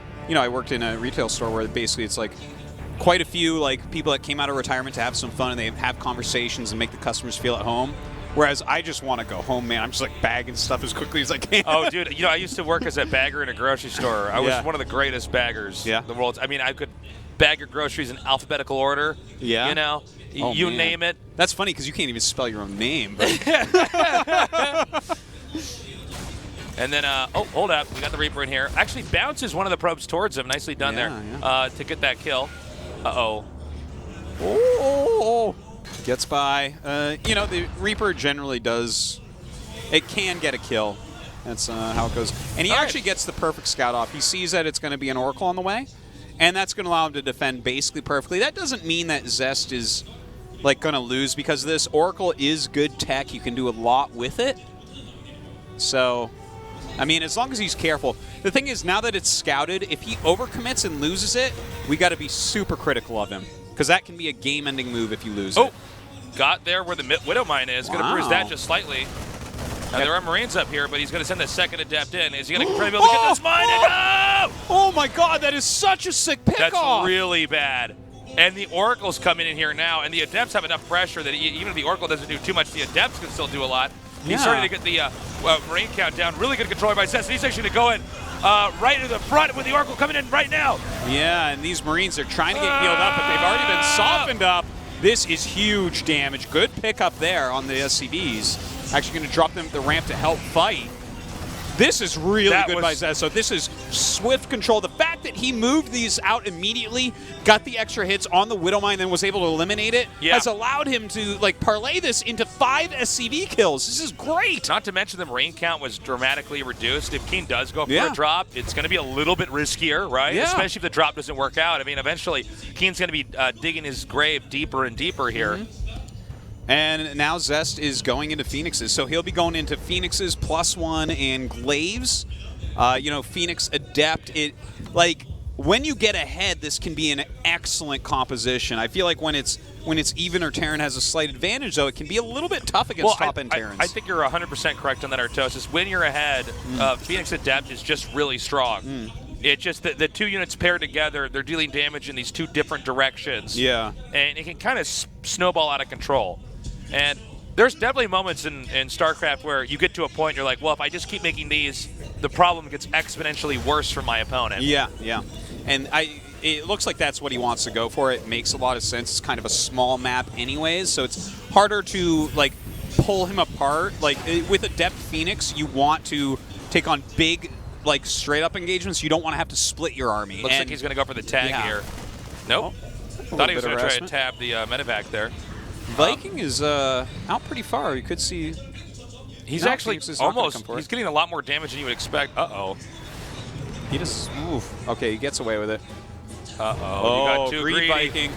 worked in a retail store where basically it's like quite a few like people that came out of retirement to have some fun and they have conversations and make the customers feel at home. Whereas I just want to go home, man. I'm just like bagging stuff as quickly as I can. Oh, dude, I used to work as a bagger in a grocery store. I was one of the greatest baggers in the world. I mean, I could bag your groceries in alphabetical order. Yeah. Oh, you man. name it. That's funny because you can't even spell your own name. But And then, hold up. We got the Reaper in here. Actually, bounces one of the probes towards him. Nicely done there to get that kill. Uh-oh. oh. Gets by. You know, the Reaper generally does. It can get a kill. That's how it goes. And he actually gets the perfect scout off. He sees that it's going to be an Oracle on the way, and that's going to allow him to defend basically perfectly. That doesn't mean that Zest is like going to lose because of this. Oracle is good tech. You can do a lot with it. So, I mean, as long as he's careful. The thing is, now that it's scouted, if he overcommits and loses it, we got to be super critical of him because that can be a game-ending move if you lose it. Got there where the Widowmine is. Going to bruise that just slightly. There are Marines up here, but he's going to send the second Adept in. Is he going to try to be able to get this mine? Oh my God, that is such a sick pickoff. That's really bad. And the Oracle's coming in here now, and the Adepts have enough pressure that even if the Oracle doesn't do too much, the Adepts can still do a lot. He's starting to get the Marine count down. Really good control by Zest. He's actually going to go in right to the front with the Oracle coming in right now. Yeah, and these Marines are trying to get healed up, but they've already been softened up. This is huge damage. Good pickup there on the SCVs. Actually going to drop them the ramp to help fight. This is really good by Zest. So this is swift control. The fact that he moved these out immediately, got the extra hits on the Widowmine, and was able to eliminate it, has allowed him to like parlay this into 5 SCV kills. This is great. Not to mention the Marine count was dramatically reduced. If Keen does go for a drop, it's going to be a little bit riskier, right? Yeah. Especially if the drop doesn't work out. I mean, eventually, Keen's going to be digging his grave deeper and deeper here. And now Zest is going into Phoenixes. So he'll be going into Phoenixes +1 and Glaives. You know, Phoenix Adept. Like, when you get ahead, this can be an excellent composition. I feel like when it's even or Terran has a slight advantage, though, it can be a little bit tough against top-end Terrans. I think you're 100% correct on that, Artosis. When you're ahead, Phoenix Adept is just really strong. It's just that the two units paired together, they're dealing damage in these two different directions. Yeah. And it can kind of snowball out of control. And there's definitely moments in StarCraft where you get to a point you're like, well, if I just keep making these, the problem gets exponentially worse for my opponent. Yeah, yeah. And it looks like that's what he wants to go for. It makes a lot of sense. It's kind of a small map anyways, so it's harder to, like, pull him apart. Like, with Adept Phoenix, you want to take on big, like, straight-up engagements. You don't want to have to split your army. Looks like he's going to go for the tag here. Nope. Thought he was going to try to tab the medevac there. Viking is out pretty far. You could see. He's actually almost. He's getting a lot more damage than you would expect. Uh-oh. He just. Okay, he gets away with it. Uh-oh. You got too greedy. Viking.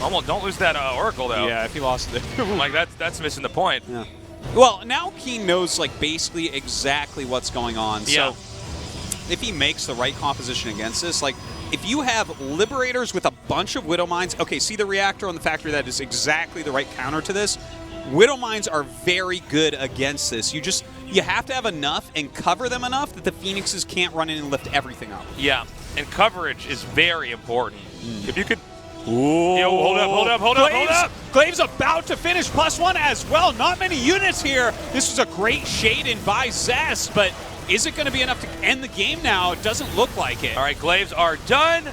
Almost. Don't lose that Oracle, though. Yeah, if he lost it. Like, that's missing the point. Yeah. Well, now Keen knows, like, basically exactly what's going on. Yeah. So if he makes the right composition against this, like, if you have Liberators with a bunch of Widowmines, okay, see the Reactor on the factory, that is exactly the right counter to this. Widowmines are very good against this. You have to have enough and cover them enough that the Phoenixes can't run in and lift everything up. Yeah, and coverage is very important. If you could... Yo, hold up. Glaive's about to finish +1 as well. Not many units here. This was a great shade in by Zest, but is it going to be enough to end the game now? It doesn't look like it. All right, Glaives are done.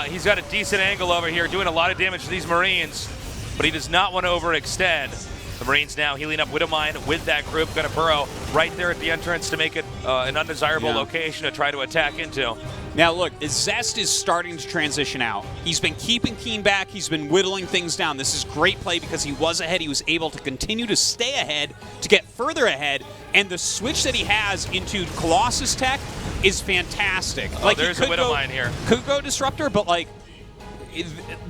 He's got a decent angle over here, doing a lot of damage to these Marines, but he does not want to overextend. The Marines now healing up Widowmine with that group, going to burrow right there at the entrance to make it an undesirable location to try to attack into. Now look, Zest is starting to transition out. He's been keeping Keen back. He's been whittling things down. This is great play because he was ahead. He was able to continue to stay ahead, to get further ahead, and the switch that he has into Colossus tech is fantastic. Like, there's a Widowmine here. Could go Disruptor, but like,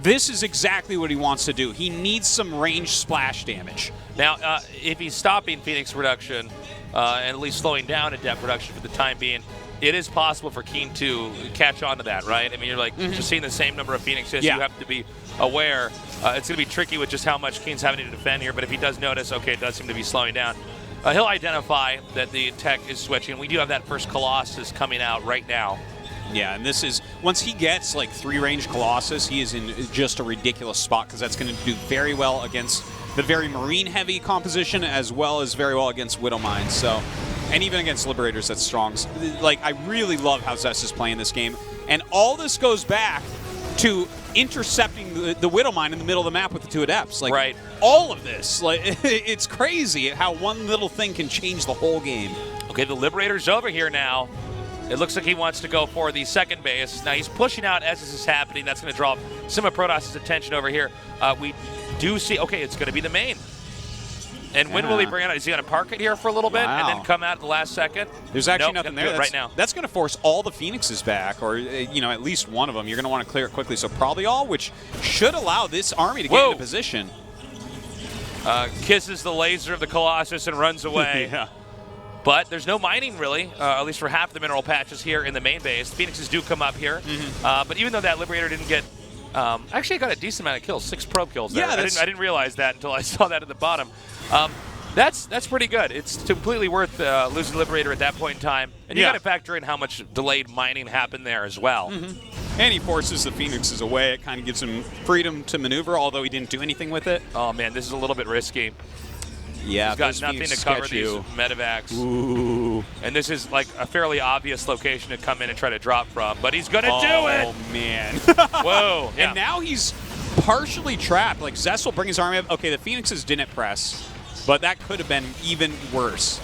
this is exactly what he wants to do. He needs some range splash damage. Now, if he's stopping Phoenix production, and at least slowing down Adept production for the time being, it is possible for Keen to catch on to that, right? I mean, you're like just seeing the same number of Phoenixes. You have to be aware. It's going to be tricky with just how much Keen's having to defend here, but if he does notice, okay, it does seem to be slowing down, he'll identify that the tech is switching. We do have that first Colossus coming out right now. Yeah, and this is, once he gets like 3-range Colossus, he is in just a ridiculous spot because that's going to do very well against the very Marine-heavy composition as well as very well against Widowmine. So, and even against Liberators, that's strong. Like, I really love how Zest is playing this game. And all this goes back to intercepting the Widowmine in the middle of the map with the 2 Adepts. Like, all of this, like, it's crazy how one little thing can change the whole game. Okay, the Liberator's over here now. It looks like he wants to go for the second base. Now he's pushing out as this is happening. That's going to draw some of Protoss' attention over here. We do see, okay, it's going to be the main. And when will he bring it out? Is he going to park it here for a little bit and then come out at the last second? There's actually nothing there right now. That's going to force all the Phoenixes back, or at least one of them. You're going to want to clear it quickly, so probably all, which should allow this army to get into position. Kisses the laser of the Colossus and runs away. Yeah. But there's no mining, really, at least for half the mineral patches here in the main base. Phoenixes do come up here. But even though that Liberator didn't get... actually, got a decent amount of kills, 6 probe kills there. Yeah, I didn't realize that until I saw that at the bottom. That's pretty good. It's completely worth losing Liberator at that point in time. And you got to factor in how much delayed mining happened there as well. And he forces the Phoenixes away. It kind of gives him freedom to maneuver, although he didn't do anything with it. Oh, man, this is a little bit risky. Yeah, he's got nothing to cover these medevacs. Ooh. And this is like a fairly obvious location to come in and try to drop from. But he's going to do it! Oh, man. Whoa. Yeah. And now he's partially trapped. Like, Zest will bring his army up. Okay, the Phoenixes didn't press, but that could have been even worse.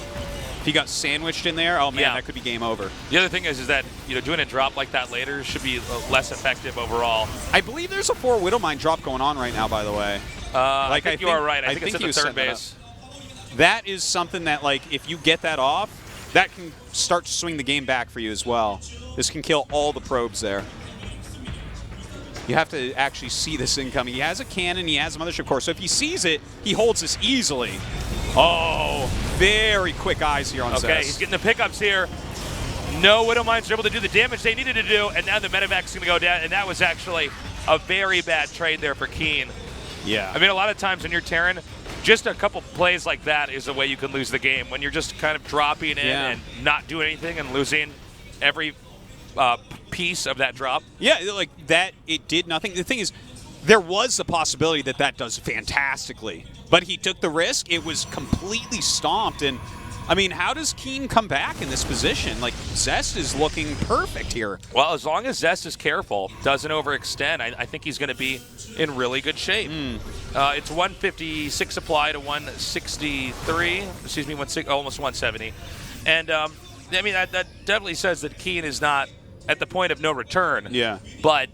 If he got sandwiched in there, oh, man, that could be game over. The other thing is that doing a drop like that later should be less effective overall. I believe there's a 4 Widowmine drop going on right now, by the way. I think you are right. I think it's at the third base. That is something that, like, if you get that off, that can start to swing the game back for you as well. This can kill all the probes there. You have to actually see this incoming. He has a cannon, he has a mothership core, so if he sees it, he holds this easily. Oh, very quick eyes here on Zest. Okay, he's getting the pickups here. No Widowmines are able to do the damage they needed to do, and now the medevac's going to go down, and that was actually a very bad trade there for Keen. Yeah. I mean, a lot of times when you're Terran, just a couple plays like that is the way you can lose the game. When you're just kind of dropping in and not doing anything and losing every piece of that drop. Yeah, like that, it did nothing. The thing is, there was the possibility that that does fantastically, but he took the risk. It was completely stomped, and I mean, how does Keen come back in this position? Like, Zest is looking perfect here. Well, as long as Zest is careful, doesn't overextend, I think he's going to be in really good shape. It's 156 supply to 163, excuse me, almost 170. And, I mean, that definitely says that Keen is not at the point of no return. Yeah. But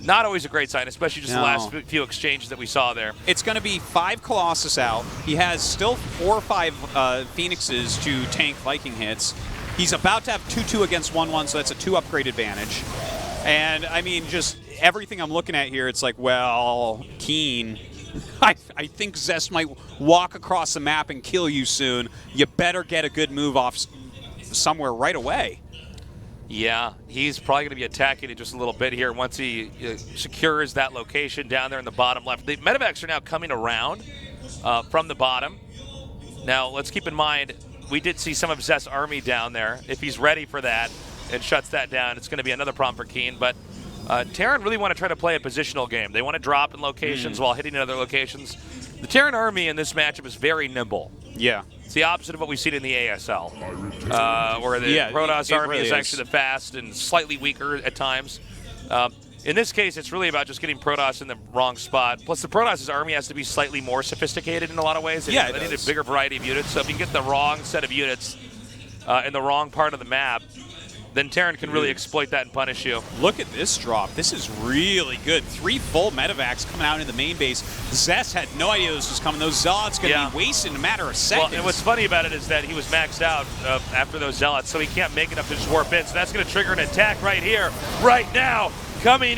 not always a great sign, especially just the last few exchanges that we saw there. It's going to be 5 Colossus out. He has still 4 or 5 Phoenixes to tank Viking hits. He's about to have 2-2 against 1-1, so that's a 2 upgrade advantage. And, I mean, just everything I'm looking at here, it's like, well, Keen, I think Zest might walk across the map and kill you soon. You better get a good move off somewhere right away. Yeah, he's probably going to be attacking it just a little bit here once he secures that location down there in the bottom left. The medevacs are now coming around from the bottom. Now, let's keep in mind, we did see some of Zest's army down there. If he's ready for that and shuts that down, it's going to be another problem for Keen. But Terran really want to try to play a positional game. They want to drop in locations while hitting in other locations. The Terran army in this matchup is very nimble. Yeah. It's the opposite of what we've seen in the ASL, where the Protoss army really is actually the fast and slightly weaker at times. In this case, it's really about just getting Protoss in the wrong spot. Plus, the Protoss' army has to be slightly more sophisticated in a lot of ways. They need a bigger variety of units. So if you can get the wrong set of units in the wrong part of the map, then Terran can really exploit that and punish you. Look at this drop. This is really good. 3 full medevacs coming out in the main base. Zest had no idea this was coming. Those Zealots going to be wasted in a matter of seconds. Well, and what's funny about it is that he was maxed out after those Zealots, so he can't make enough to just warp in. So that's going to trigger an attack right here, right now, coming in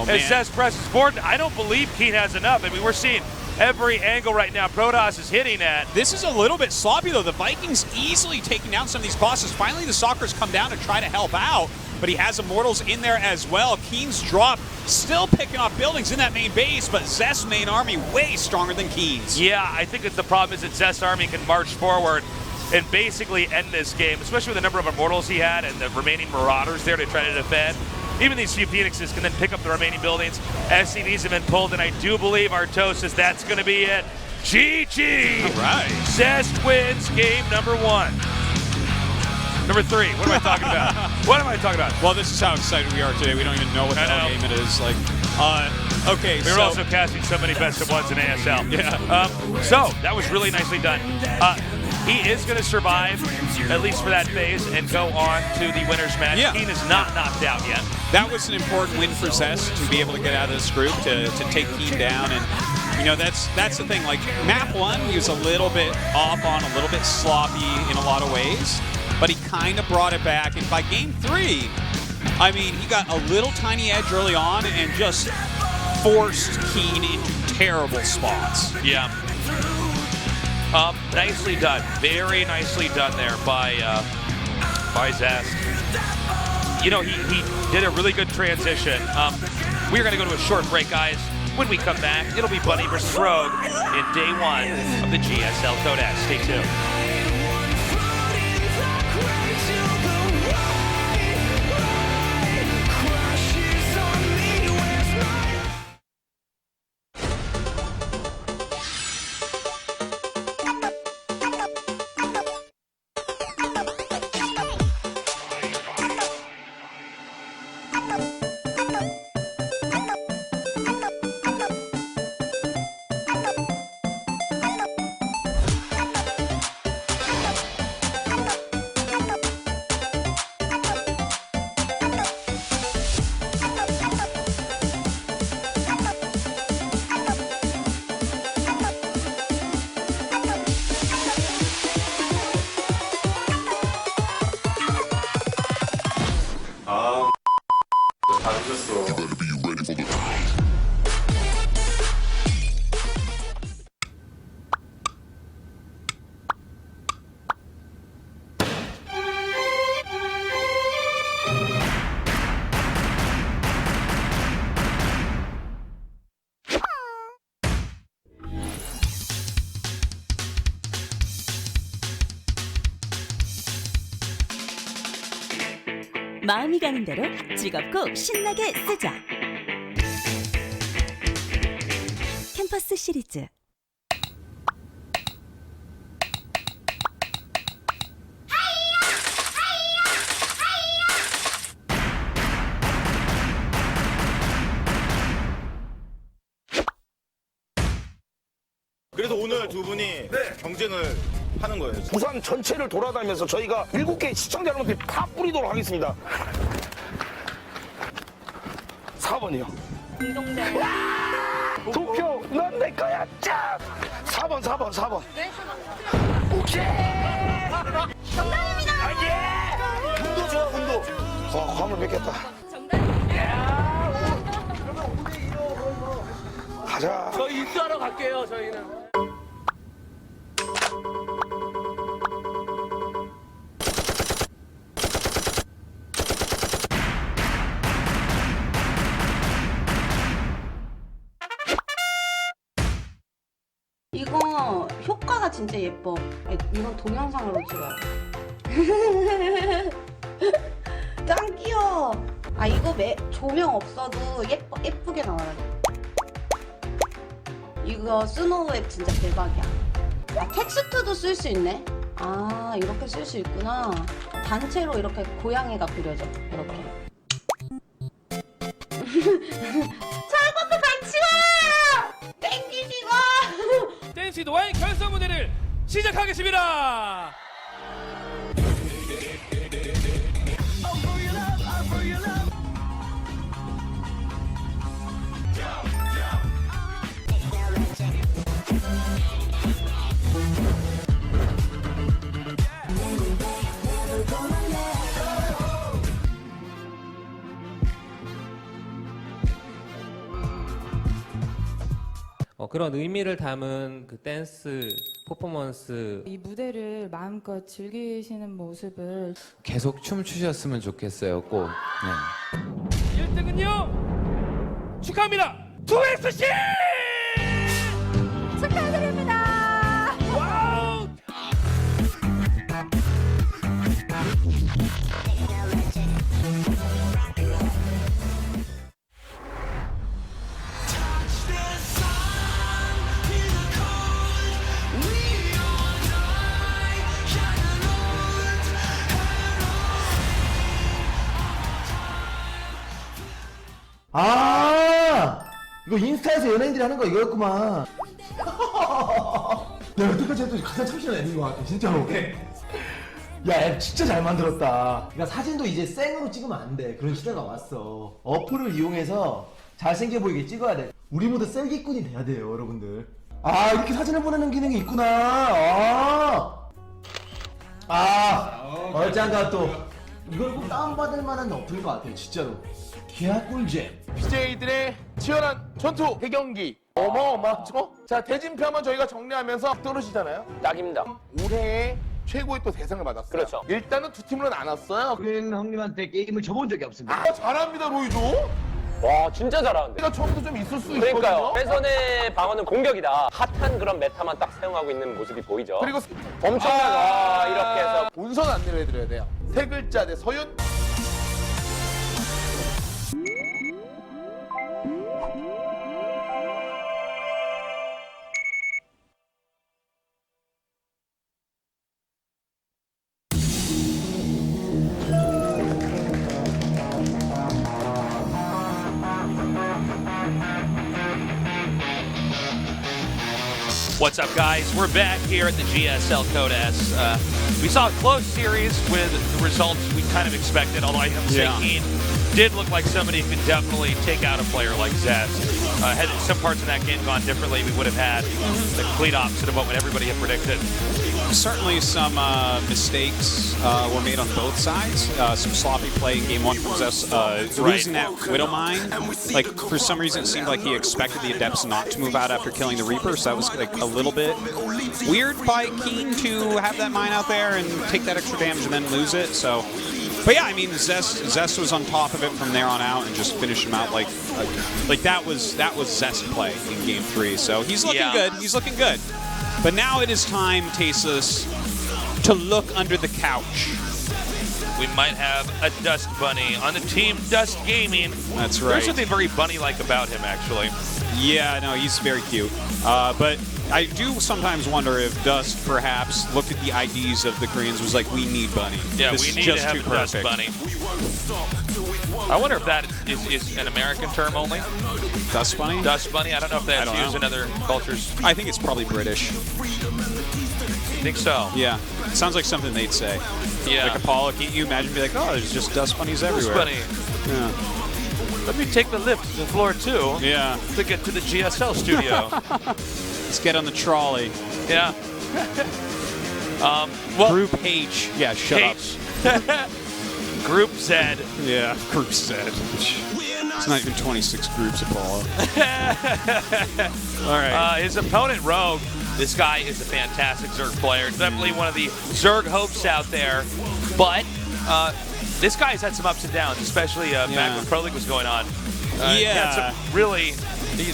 as Zest presses forward. I don't believe Keen has enough. I mean, we're seeing every angle right now Protoss is hitting at. This is a little bit sloppy, though. The Vikings easily taking down some of these bosses. Finally, the Stalkers come down to try to help out, but he has Immortals in there as well. Keen's drop still picking off buildings in that main base, but Zest's main army way stronger than Keen's. Yeah, I think that the problem is that Zest's army can march forward and basically end this game, especially with the number of Immortals he had and the remaining Marauders there to try to defend. Even these few Phoenixes can then pick up the remaining buildings. SCVs have been pulled, and I do believe Artos says that's going to be it. GG! All right. Zest wins game number 1. Number 3. What am I talking about? What am I talking about? Well, this is how excited we are today. We don't even know what the hell game it is. Like, okay, we were also casting so many best of ones in ASL. Yeah. So that was really nicely done. he is going to survive, at least for that phase, and go on to the winner's match. Yeah. Keen is not knocked out yet. That was an important win for Zest to be able to get out of this group, to take Keen down. And, you know, that's the thing. Like, map 1, he was a little bit off on, a little bit sloppy in a lot of ways, but he kind of brought it back. And by game 3, I mean, he got a little tiny edge early on and just forced Keen into terrible spots. Yeah. Nicely done. Very nicely done there by Zest. You know, he did a really good transition. We're going to go to a short break, guys. When we come back, it'll be Bunny versus Rogue in day 1 of the GSL Codex. Stay tuned. 다 늦었어. 마음이 가는 대로 즐겁고 신나게 쓰자. 캠퍼스 시리즈. 그래서 오늘 두 분이 경쟁을 하는 거예요. 부산 전체를 돌아다니면서 저희가 7개 시청자 여러분들 다 뿌리도록 하겠습니다. 4번이요. 공동대. 도쿄 넌 내 거야. 짠! 4번. 네. 오케이. 정답입니다. 아, 예. 운도 좋아 운도. 화물 뵙겠다. 정답입니다. 가자. 저희 입수하러 갈게요. 저희는. 이거 효과가 진짜 예뻐. 이건 동영상으로 찍어요. 짱 귀여워. 아 이거 조명 없어도 예쁘게 나와요. 이거 스노우웹 진짜 대박이야. 아 텍스트도 쓸 수 있네. 아 이렇게 쓸 수 있구나. 단체로 이렇게 고양이가 그려져. 이렇게. 저것도 같이 와! 땡기지 마! 댄시드 와인 결선 무대를 시작하겠습니다. 그런 의미를 담은 그 댄스 퍼포먼스, 이 무대를 마음껏 즐기시는 모습을 계속 춤추셨으면 좋겠어요. 꼭. 1등은요 축하합니다. 2SC 축하드립니다. 와우. 아, 이거 인스타에서 연예인들이 하는 거 이거였구만. 내가 여태까지 해도 가장 참신한 앱인 것 같아, 진짜로. 야, 앱 진짜 잘 만들었다. 그러니까 사진도 이제 생으로 찍으면 안 돼. 그런 시대가 왔어. 어플을 이용해서 잘생겨 보이게 찍어야 돼. 우리 모두 셀기꾼이 돼야 돼요, 여러분들. 아, 이렇게 사진을 보내는 기능이 있구나. 얼짱가 또 이걸 꼭 다운받을 만한 어플인 것 같아요, 진짜로. 기아 꿀잼. BJ들의 치열한 전투 대경기. 어마어마하죠? 자, 대진표 한번 저희가 정리하면서 떨어지잖아요. 낙입니다. 올해의 최고의 또 대상을 받았어요. 그렇죠. 일단은 두 팀으로 나눴어요. 그린 형님한테 게임을 져본 적이 없습니다. 잘합니다, 로이조. 와, 진짜 잘하는데. 내가 처음부터 좀 있을 수 그러니까요. 있거든요. 최선의 방어는 공격이다. 핫한 그런 메타만 딱 사용하고 있는 모습이 보이죠. 그리고 엄청나게 이렇게 해서 본선 안내를 해드려야 돼요. 세 글자 대 서윤. What's up, guys? We're back here at the GSL Code S. We saw a close series with the results we kind of expected, although I have to say Keen did look like somebody who could definitely take out a player like Zest. Had some parts of that game gone differently, we would have had the complete opposite of what everybody had predicted. Certainly some mistakes were made on both sides. Some sloppy play in game one from Zest, losing that Widow Mine. Like, for some reason, it seemed like he expected the Adepts not to move out after killing the Reaper, so that was like a little bit weird by Keen to have that mine out there and take that extra damage and then lose it. So, but yeah, I mean, Zest was on top of it from there on out and just finished him out like that was Zest play in game 3. So he's looking good. He's looking good. But now it is time, Tasteless, to look under the couch. We might have a Dust Bunny on the team Dust Gaming. That's right. There's something very bunny-like about him, actually. Yeah, no, he's very cute. But I do sometimes wonder if Dust perhaps looked at the IDs of the Koreans was like, we need Bunny. Yeah, this we is need just to have too a Dust perfect. Bunny. I wonder if that is an American term only. Dust Bunny? Dust Bunny? I don't know if that's used in other cultures. I think it's probably British. You think so? Yeah. Sounds like something they'd say. Yeah. Like Apollo, can you imagine be like, oh, there's just dust bunnies everywhere. Dust Bunny. Yeah. Let me take the lift to floor 2 Yeah. to get to the GSL studio. Let's get on the trolley. Yeah. Well, Group H. Yeah, shut up. Group Z. Yeah, Group Z. It's not even 26 groups, Apollo. All right. His opponent, Rogue. This guy is a fantastic Zerg player. Definitely one of the Zerg hopes out there. But this guy's had some ups and downs, especially back when Pro League was going on. He had some really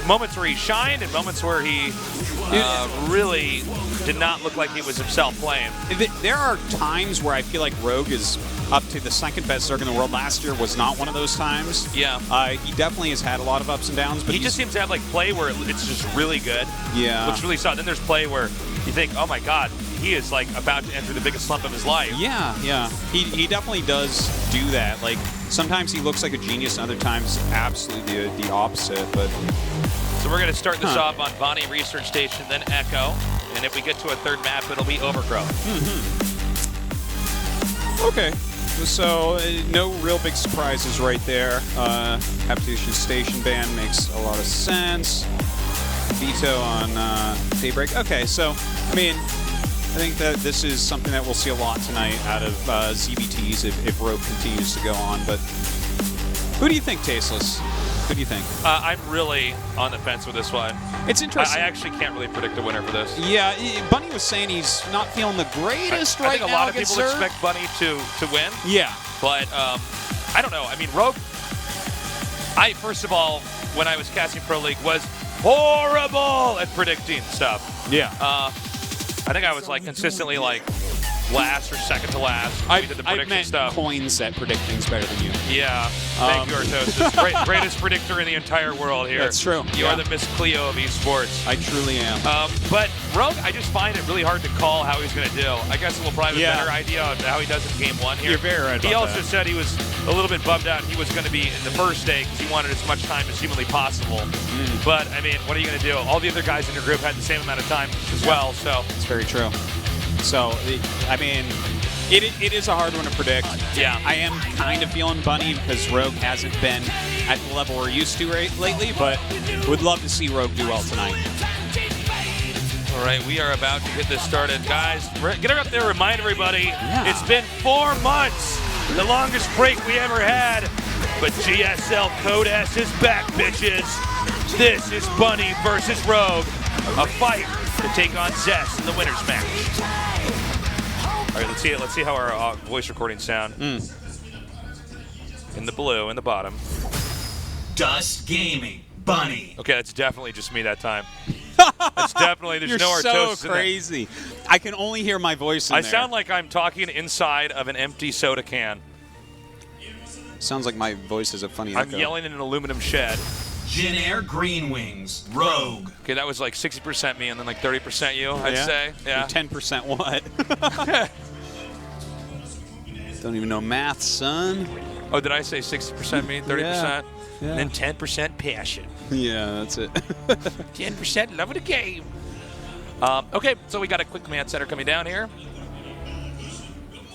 moments where he shined and moments where he really did not look like he was himself playing. There are times where I feel like Rogue is up to the second best Zerg in the world. Last year was not one of those times. Yeah. He definitely has had a lot of ups and downs. But he just seems to have like play where it's just really good. Yeah. Looks really solid. Then there's play where you think, oh my God, he is like about to enter the biggest slump of his life. Yeah, yeah. He definitely does do that. Like, sometimes he looks like a genius, and other times absolutely the opposite. But so we're going to start this off on Bonnie Research Station, then Echo. And if we get to a third map, it'll be Overgrowth. Okay. So, no real big surprises right there. Habitation Station ban makes a lot of sense. Veto on Daybreak. Okay, so, I mean, I think that this is something that we'll see a lot tonight out of ZBTs if Rogue continues to go on. But who do you think, Tasteless? Who do you think? I'm really on the fence with this one. It's interesting. I actually can't really predict a winner for this. Yeah, Bunny was saying he's not feeling the greatest right now. I think a lot of people expect Bunny to win. Yeah. But I don't know. I mean, Rogue, first of all, when I was casting Pro League, was horrible at predicting stuff. Yeah. I think I was like consistently like last or second to last. I We did the I prediction meant stuff. coins that predict things better than you. Yeah. Thank you, Artosis. Greatest predictor in the entire world here. That's true. You are the Miss Cleo of esports. I truly am. But Rogue, I just find it really hard to call how he's going to do. I guess we'll probably have a better idea of how he does in game 1 here. You're very right He about also that. said he was a little bit bummed out he was going to be in the first day because he wanted as much time as humanly possible. But, I mean, what are you going to do? All the other guys in your group had the same amount of time as well, so. It's very true. So, I mean, it is a hard one to predict. Yeah. I am kind of feeling bunny because Rogue hasn't been at the level we're used to lately, but would love to see Rogue do well tonight. All right, we are about to get this started. Guys, get up there, remind everybody, it's been 4 months, the longest break we ever had. But GSL Code S is back, bitches. This is Bunny versus Rogue, a fight to take on Zest in the winner's match. All right, let's see it. Let's see how our voice recordings sound. In the blue, in the bottom. Dust Gaming, Bunny. Okay, that's definitely just me that time. That's definitely, there's no Artosis You're in so there. crazy. I can only hear my voice in I there. sound like I'm talking inside of an empty soda can. Sounds like my voice is a funny I'm echo. yelling in an aluminum shed. Jin Air Green Wings, Rogue. Okay, that was like 60% me and then like 30% you, I'd say. Yeah. 10% what? Don't even know math, son. Oh, did I say 60% me, 30%? Yeah. And then 10% passion. Yeah, that's it. 10% love of the game. Okay, so we got a quick command center coming down here.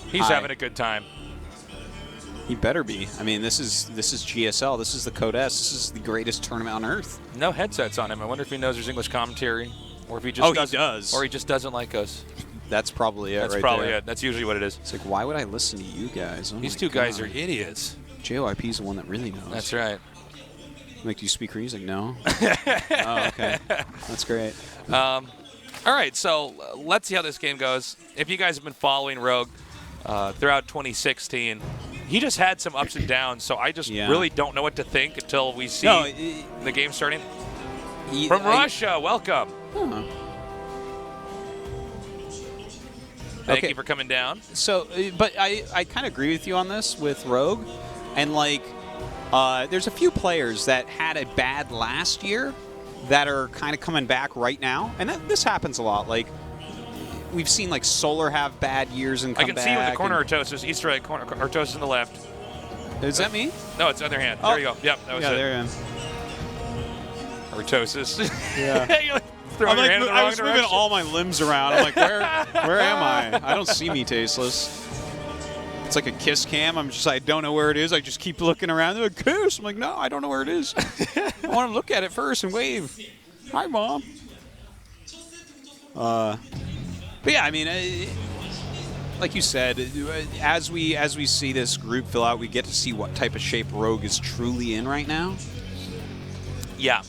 He's Hi. having a good time. He better be. I mean, this is GSL. This is the Code S. This is the greatest tournament on earth. No headsets on him. I wonder if he knows there's English commentary, or if he just he does. or he just doesn't like us. That's probably it. That's right probably there. it. That's usually what it is. It's like, why would I listen to you guys? Oh These my two guys God. are idiots. JYP's the one that really knows. That's right. Like, do you speak Korean? He's like, no. Oh, okay. That's great. All right, so let's see how this game goes. If you guys have been following Rogue throughout 2016, he just had some ups and downs, so I just really don't know what to think until we see the game starting. From Russia, welcome. Thank you for coming down. So, but I kind of agree with you on this with Rogue. And, like, there's a few players that had a bad last year that are kind of coming back right now. And this happens a lot. Like, we've seen, like, Solar have bad years and come I can back. see you in the corner, Artosis. Easter egg corner. Artosis in the left. Is that me? No, it's the other hand. Oh. There you go. Yep, that was it. There I am. Artosis. Yeah. You're like throwing your hand in the I wrong was direction. moving all my limbs around. I'm like, where am I? I don't see me, Tasteless. It's like a kiss cam. I'm just, I don't know where it is. I just keep looking around. They're like, kiss. I'm like, no, I don't know where it is. I want to look at it first and wave. Hi, Mom. But yeah, I mean, like you said, as we see this group fill out, we get to see what type of shape Rogue is truly in right now. Yeah.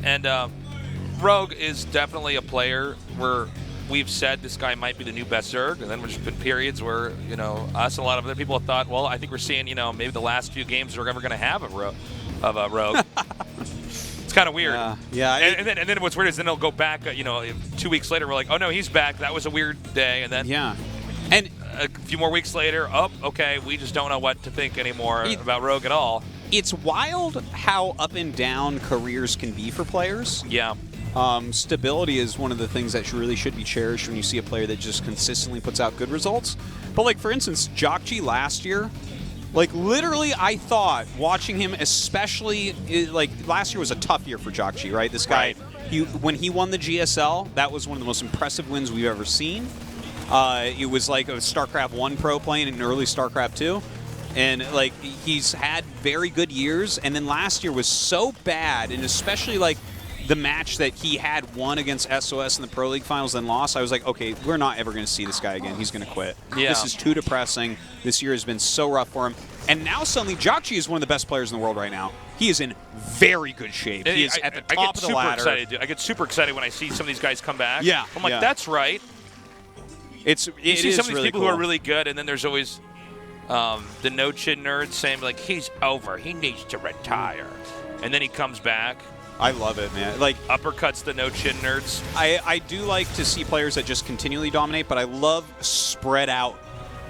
And Rogue is definitely a player where we've said this guy might be the new best Zerg, and then there's been periods where, you know, us and a lot of other people have thought, well, I think we're seeing, you know, maybe the last few games we're ever going to have of Rogue. It's kind of weird. Yeah. And then what's weird is then they'll go back, you know, 2 weeks later, we're like, oh, no, he's back. That was a weird day. And then and a few more weeks later, okay, we just don't know what to think anymore about Rogue at all. It's wild how up and down careers can be for players. Yeah. Stability is one of the things that really should be cherished when you see a player that just consistently puts out good results. But, like, for instance, Jockji last year, like, literally I thought watching him, especially, like, last year was a tough year for Jockji, right? This guy, when he won the GSL, that was one of the most impressive wins we've ever seen. It was like a StarCraft 1 pro playing in early StarCraft 2. And, like, he's had very good years. And then last year was so bad, and especially, like, the match that he had won against SOS in the Pro League Finals and lost, I was like, okay, we're not ever going to see this guy again. He's going to quit. Yeah. This is too depressing. This year has been so rough for him. And now suddenly, Jockji is one of the best players in the world right now. He is in very good shape. He is at the top of the ladder. I get super excited when I see some of these guys come back. Yeah. I'm like, that's right. You see some of these people who are really good, and then there's always the no-chin nerds saying, like, he's over. He needs to retire. And then he comes back. I love it, man. Like uppercuts the no chin nerds. I do like to see players that just continually dominate, but I love spread out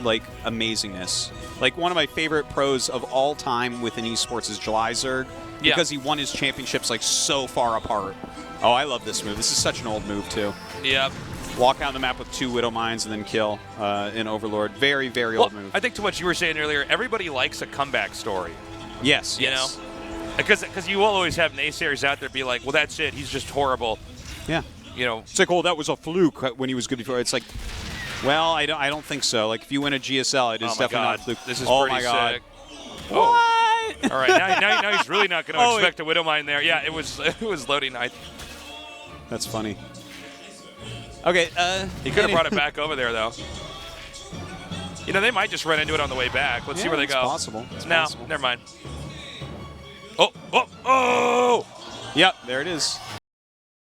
like amazingness. Like one of my favorite pros of all time within esports is July Zerg because he won his championships like so far apart. Oh, I love this move. This is such an old move too. Yep. Walk out the map with 2 Widow Mines and then kill in Overlord. Very, very old move. I think to what you were saying earlier, everybody likes a comeback story. Yes. You know? Because you will always have naysayers out there be like, well, that's it. He's just horrible. Yeah. You know. It's like, oh, that was a fluke when he was good before. It's like, well, I don't think so. Like, if you win a GSL, it is definitely not a fluke. This is oh pretty my God. sick. What? All right, now he's really not going to expect a Widow Mine there. Yeah, it was loading. That's funny. Okay. He could have brought it back over there, though. You know, they might just run into it on the way back. Let's see where they go. Possible. It's no, possible. never mind. Oh! Yep, there it is.